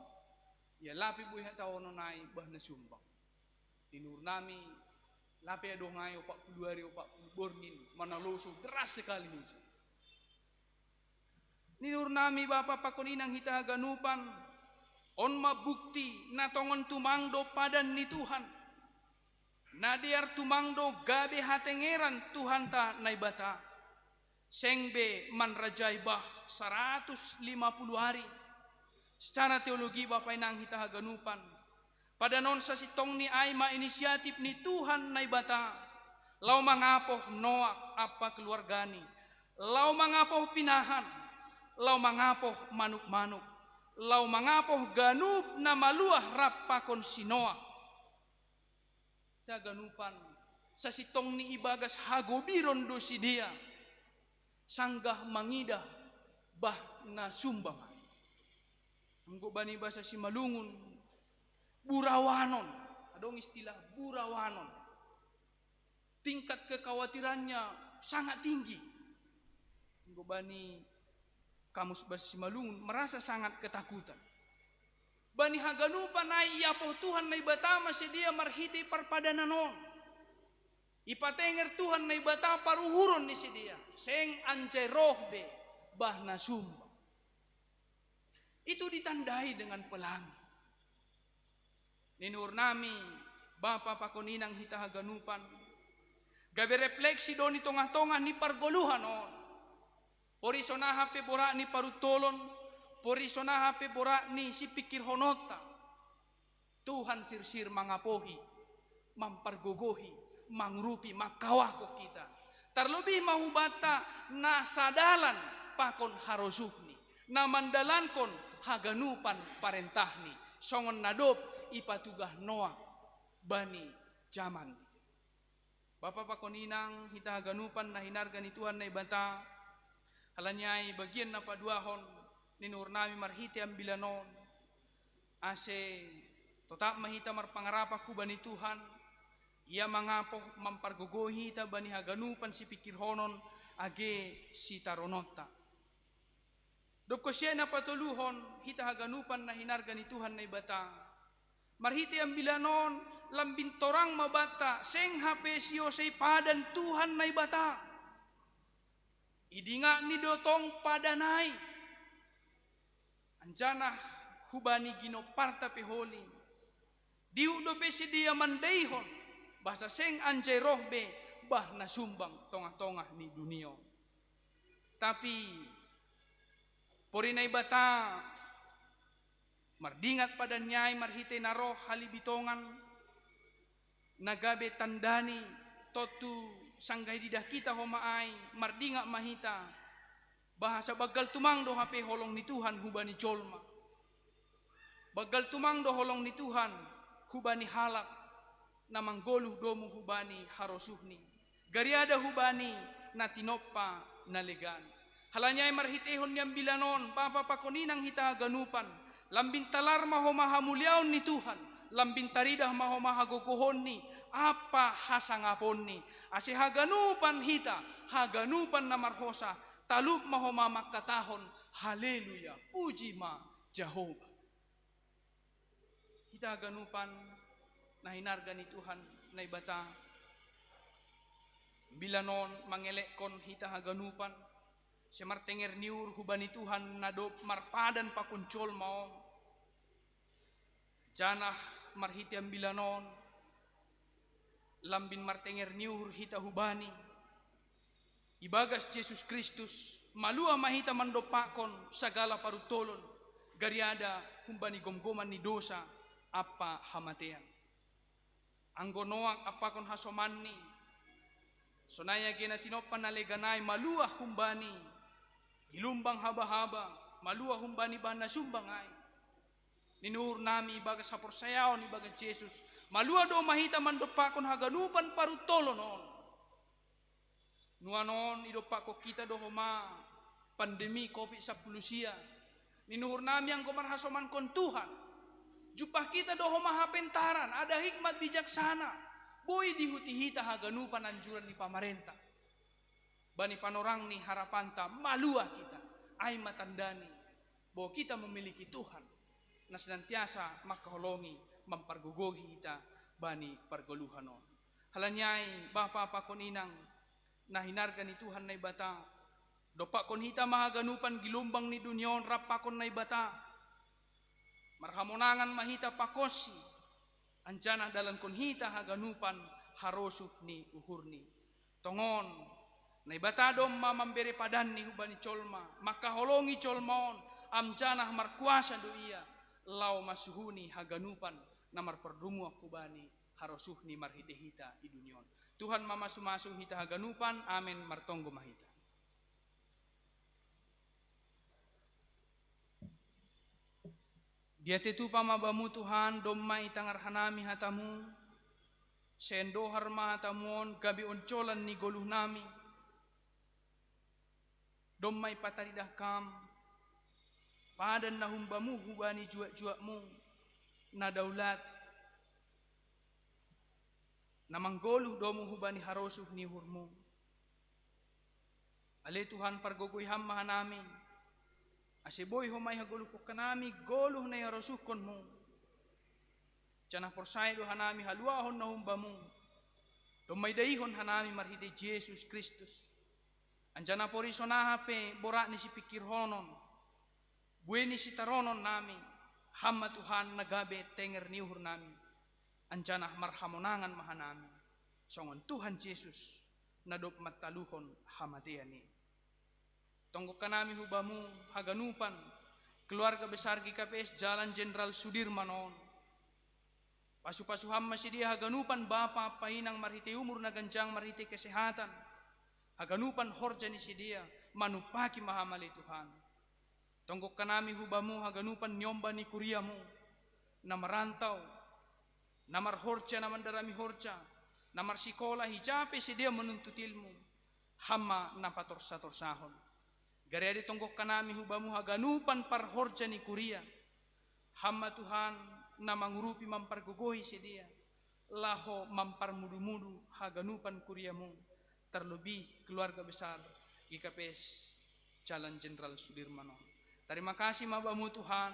ya lapi buhay taon nai bah na sumbang. Tinur nami lapi dong ayo 40 hari 40 borngin manaloso deras sekali hujan. Ninur nami Bapak pakoninang hitahaganupan on mabukti na tongon tumangdo padan ni Tuhan. Nadiar tumangdo gabe hatengeran Tuhan ta naibata. Sengbe manrajay bah 150 hari. Secara teologi Bapak nang hitahaganupan. Pada non sa sitong ni Aima inisiatif ni Tuhan naibata. Lau mangapoh Noak apa keluargani. Lau mangapoh pinahan. Lau mangapoh manuk-manuk. Lau mangapoh ganub na maluah rapakon si Noak. Taganupan sa sitong ni ibagas hagobiron do si dia. Sanggah mangidah bah na sumbang. Anggo bani basa si malungun burawanon. Adong istilah burawanon. Tingkat kekhawatirannya sangat tinggi. Anggo bani kamus basa si malungun merasa sangat ketakutan. Bani haganupan ay iapoh Tuhan na ibatama si dia marhiti parpadananon. Ipatenger Tuhan na ibata paruhuron ni si dia. Seng anjay rohbe bah na sumbang. Itu ditandai dengan pelangi. Ninur nami Bapa pakoninang hitahaganupan. Gabe refleksi do ni tongah-tongah ni pargoluhan on. Porisonaha pe bora ni parutolon. Porisonaha pe bora ni si pikir honota. Tuhan sirsir mangapohi, mampargogohi, mangrupi, makawako kita. Terlebih mahubata na sadalan pakon harosuhni. Na mandalankon haganupan parentahni. Songon nadop ipatugah Noah bani zaman. Bapak pakoninang hitahaganupan na hinarga ni Tuhan na ibanta. Halanyay bagian na paduahon. Ninur nami marhiti ang bilanon. Ase tetap mahita marpangarapak ku bani Tuhan. Ia mangapoh mampargogohi ta bani haganupan si pikir honon age si taronota. Dopko siya na patuluhon hita haganupan na hinarga ni Tuhan na ibata. Marhiti ang bilanon lambintorang mabata seng hape siyo say padan Tuhan na ibata. Idinga ni dotong padanay. Anjana hubani ginoparta peholi. Diu do besi dia mandaihon. Bahasa seng anjay rohbe bah na sumbang tongah-tongah ni dunia. Tapi porinay bata mardingat pada nyai marhite na roh halibitongan nagabe tandani totu sanggay didah kita homaay mardingat mahita. Bahasa bagal tumangdo hape holong ni Tuhan hubani jolma. Bagal tumangdo holong ni Tuhan hubani halak na manggoluh domu hubani harosuhni. Gariada hubani na tinoppa na legan. Halanyay marhitehon niyang bilanon Bapa pakoninang hitahaganupan. Lambing talar maho mahamulyaon ni Tuhan. Lambing taridah maho mahagogohon ni. Apa hasangapon ni. Ase haganupan hita. Haganupan na marhosa. Taluk maho mamakatahon, haleluya, puji ma Jehovah. Kita ganupan na hinarga ni Tuhan na ibata. Bilanon mangelekon hita haganupan. Semartenger niur hubani Tuhan nadop marpadan pakuncol maom. Janah marhitiam bilanon. Lambin martenger niur hita hubani. Ibagas Yesus Kristus malua mahita mandopakon sagala parutolon gariada humbani gomgoman ni dosa apa hamatean anggo Noak apakon hasomanni sonaya gena tinopan naleganay malua humbani ilumbang haba-haba malua humbani bana sumbang ay ninuhur nami ibagas haporsayaon ibagas Yesus malua do mahita mandopakon haganupan parutolon on Nuanon idopak ko kita dohoma pandemi COVID-19 sia. Ninuhur nami yang komarhasoman kon Tuhan. Jupah kita dohoma hapentaran, ada hikmat bijaksana. Boy dihutihita haganupan anjuran di pamarentah. Bani panorang ni harapanta malua kita. Ay matandani bahwa kita memiliki Tuhan. Na senantiasa makaholongi mempergogohi kita bani pergoluhanon. Halanyai bapa pakon inang nahinarga ni Tuhan na ibata. Dopak kon hita mahaganupan gilumbang ni dunyon rap pakon na ibata. Marhamonangan mahita pakosi. Anjana dalam kon hita haganupan harosuh ni uhurni. Tongon na ibata dom mamambere padan ni hubani colma. Maka holongi colmaon amjanah markuasa do iya. Lau masuhuni haganupan namar perdumu aku bani harosuh ni marhite-hita i dunyon. Tuhan mamasu-masu hita haganupan, amin martonggo mahita. Dia tetu pamabamu Tuhan, domma itangar hanami hatamu, sendo harma hatamon, gabi oncolan ni goluh nami, domma ipataridah kam, padan na humbamu hubani juak-juakmu, na daulat, na manggoluh domu hubani harosuh ni hurmu. Ale Tuhan pargogoy hamma hanami, aseboy humay haguluh ko kanami, goluh na harosuh konmu. Canah porsay do hanami haluahon na humbamu, domay daihon hanami marhide Jesus Kristus. Anjana porisonaha pe borak ni si pikirhonon, bueni si taronon nami, hamma Tuhan nagabe tenger niuhur nami. Anjana marhamonangan mahanami. Songon Tuhan Yesus nadop mataluhon hamatiani. Tonggok kanami hubamu haganupan keluarga besar GKPS Jalan Jenderal Sudirmanon. Pasu-pasu hamma si dia haganupan bapa painang marhite umur na ganjang marhite kesehatan. Haganupan horja ni si dia manupaki mahamali Tuhan. Tonggok kanami hubamu haganupan nyomba ni kuriamu na marantau, namar horja na mandarami horja, namar sikola hijape si dia menuntut ilmu, hamma na patorsa-torsahon. Gari adi tonggok kanami hubamu haganupan par horja ni kuria, hamma Tuhan na mangurupi mampargogohi si dia, laho mamparmudu-mudu haganupan kuriamu, terlebih keluarga besar GKPS Jalan Jenderal Sudirmanon. Terima kasih mabamu Tuhan,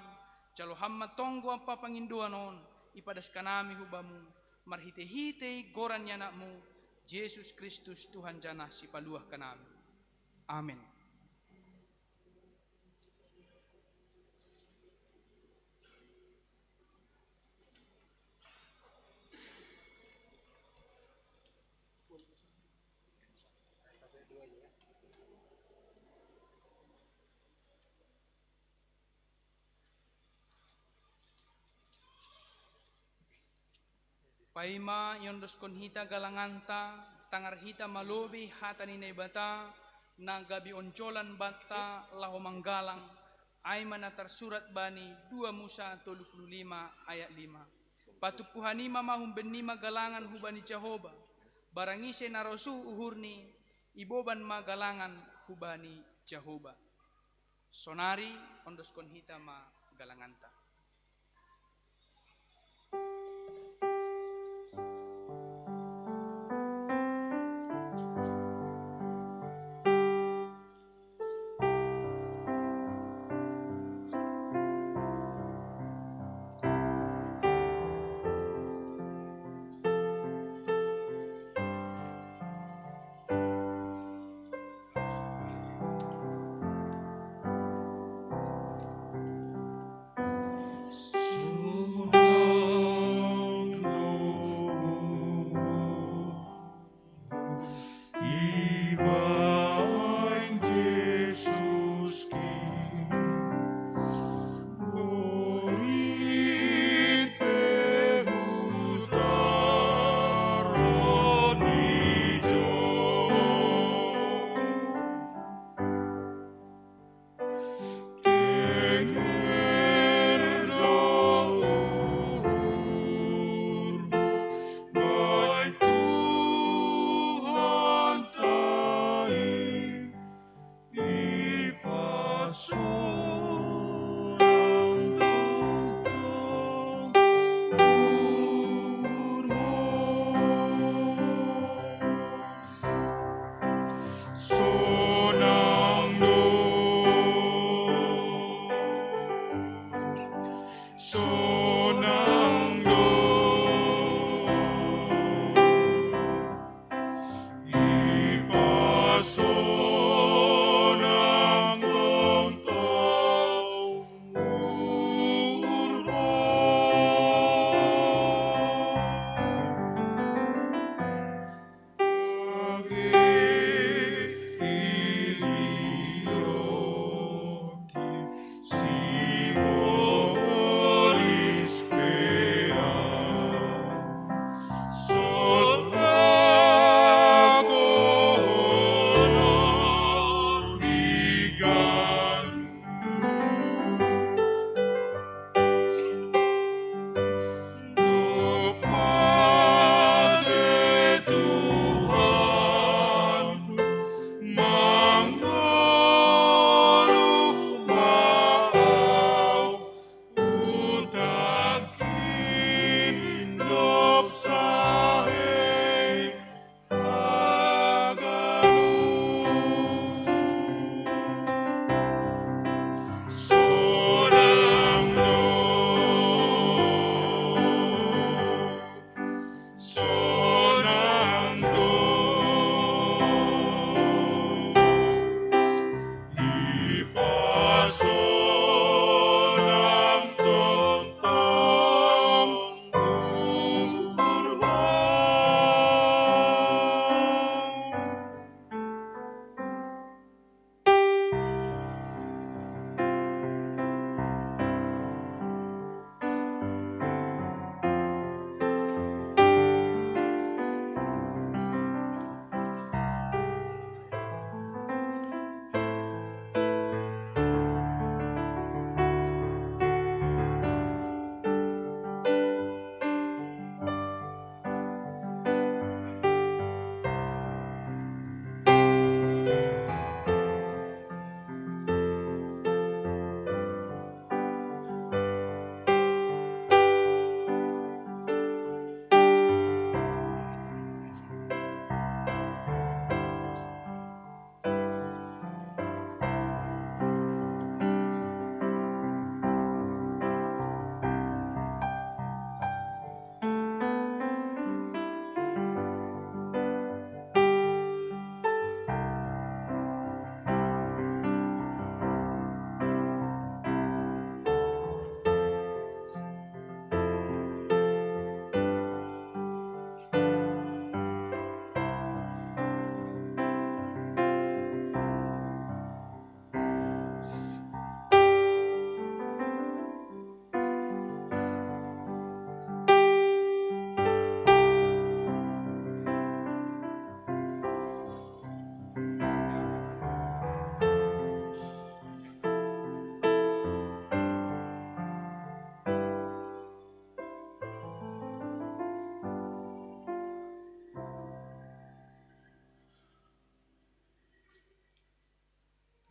calo hamma tonggo apa panginduanon, ipadas kanami hubamu, marhite-hite goran yanakmu, Yesus Kristus Tuhan jana si paluah kanami. Amin. Paima yondos kon hita galanganta, tangar hita malobi hatani nebata, nagabi oncolan bata laho manggalang, ay manatar surat bani 2 Musa 35 ayat 5. Patupuhanima mahum benima galangan hubani Jehovah, barangise narosu uhurni, iboban magalangan hubani Jehovah. Sonari ondos kon hita ma galanganta.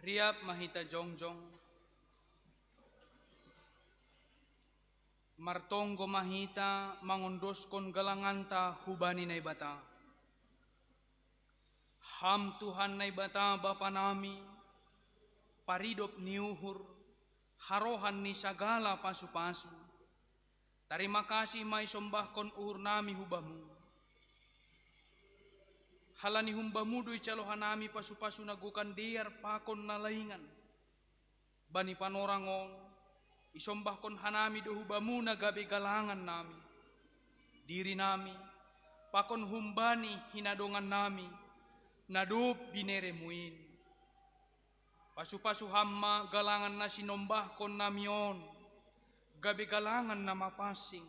Riap mahita jongjong. Martonggo mahita mangondoskon galanganta hubani na ibata. Ham Tuhan na ibata Bapa nami, paridop niuhur, harohan ni sagala pasu-pasu. Terima kasih may sombahkon uhur nami hubamu. Halani humbamu dui calohan nami pasu-pasu nagukan diar pakon nalaingan. Bani panorangon, isombahkon hanami do hubamu na gabi galangan nami. Diri nami, pakon humbani hinadongan nami, nadup bineremuin. Pasu-pasu hamma galangan na sinombahkon namion, gabi galangan na mapasing,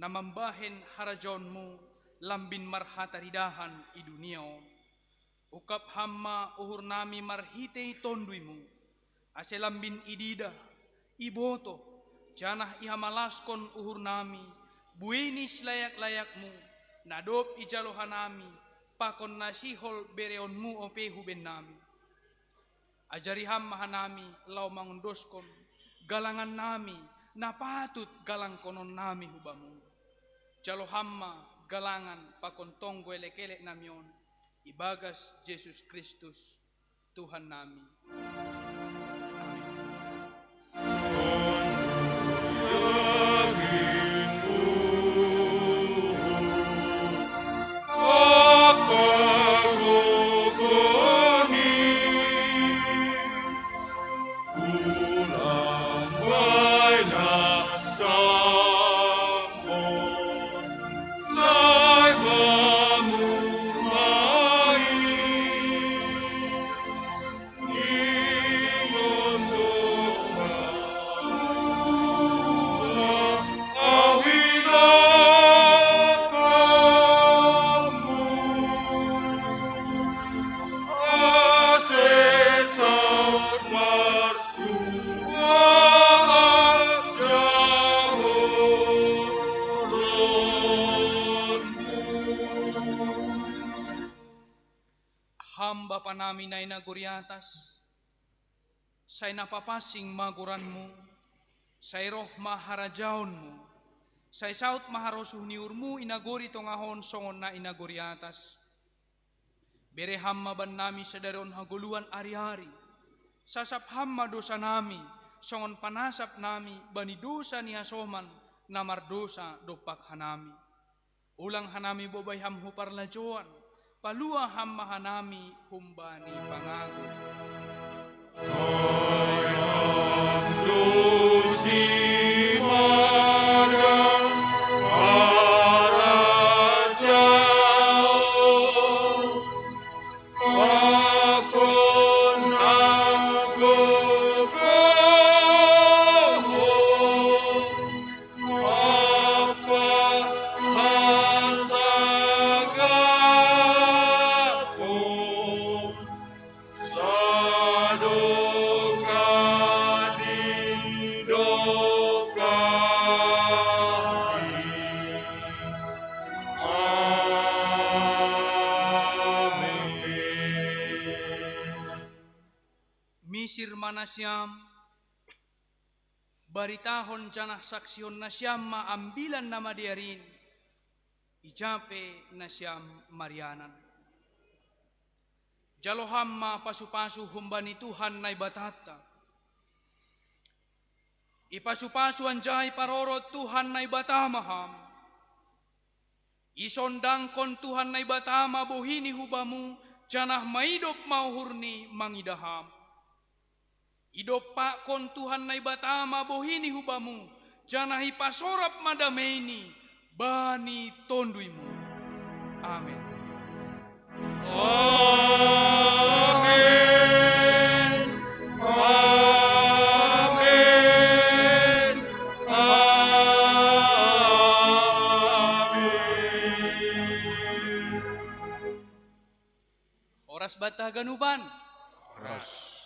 na mambahen harajonmu, lambin marhataridahan i duniao. Ukap hamma uhur nami marhitei tonduimu, ase lambin idida, iboto, janah ihamalaskon uhur nami, buinis layak-layakmu, nadop ijalohan nami, pakon nasihol bereonmu opehu ben nami. Ajari hamma hanami lau mangundoskon, galangan nami, napatut galang konon nami hubamu. Jalo hamma galangan pakon tonggo elek-elek namion, ibagas Yesus Kristus Tuhan nami. Bapa namin na inaguriatas, say napapasing maguranmu, say roh maharajaonmu, say saut maharosuh niurmu inaguri tongahon songon na inaguriatas. Bere hamma ban nami sadaron haguluan ari-ari, sasap hamma dosa nami, songon panasap nami bani dosa ni hasoman, namar dosa dopak hanami. Ulang hanami bobay hamhu parlajoan, palua hamma hanami humbani pangagun. Ayam dusimada parajao, pakon agogoho, apa hasagapo, Misir manasyam, baritahon janah saksion nasyam maambilan nama diarin, ijape nasyam marianan. Jalohamma pasu-pasu humbani Tuhan na ibatata. Ipasu-pasu anjay parorot Tuhan na ibatamaham. Isondangkon Tuhan na ibatama bohini hubamu, janah maidop mauhurni mangidaham. Idop pakon Tuhan na ibatama bohini hubamu, janah ipasorap madameni, bani tonduimu. Amin. Amin. Amin. Amin. Oras batah ganuban. Ras.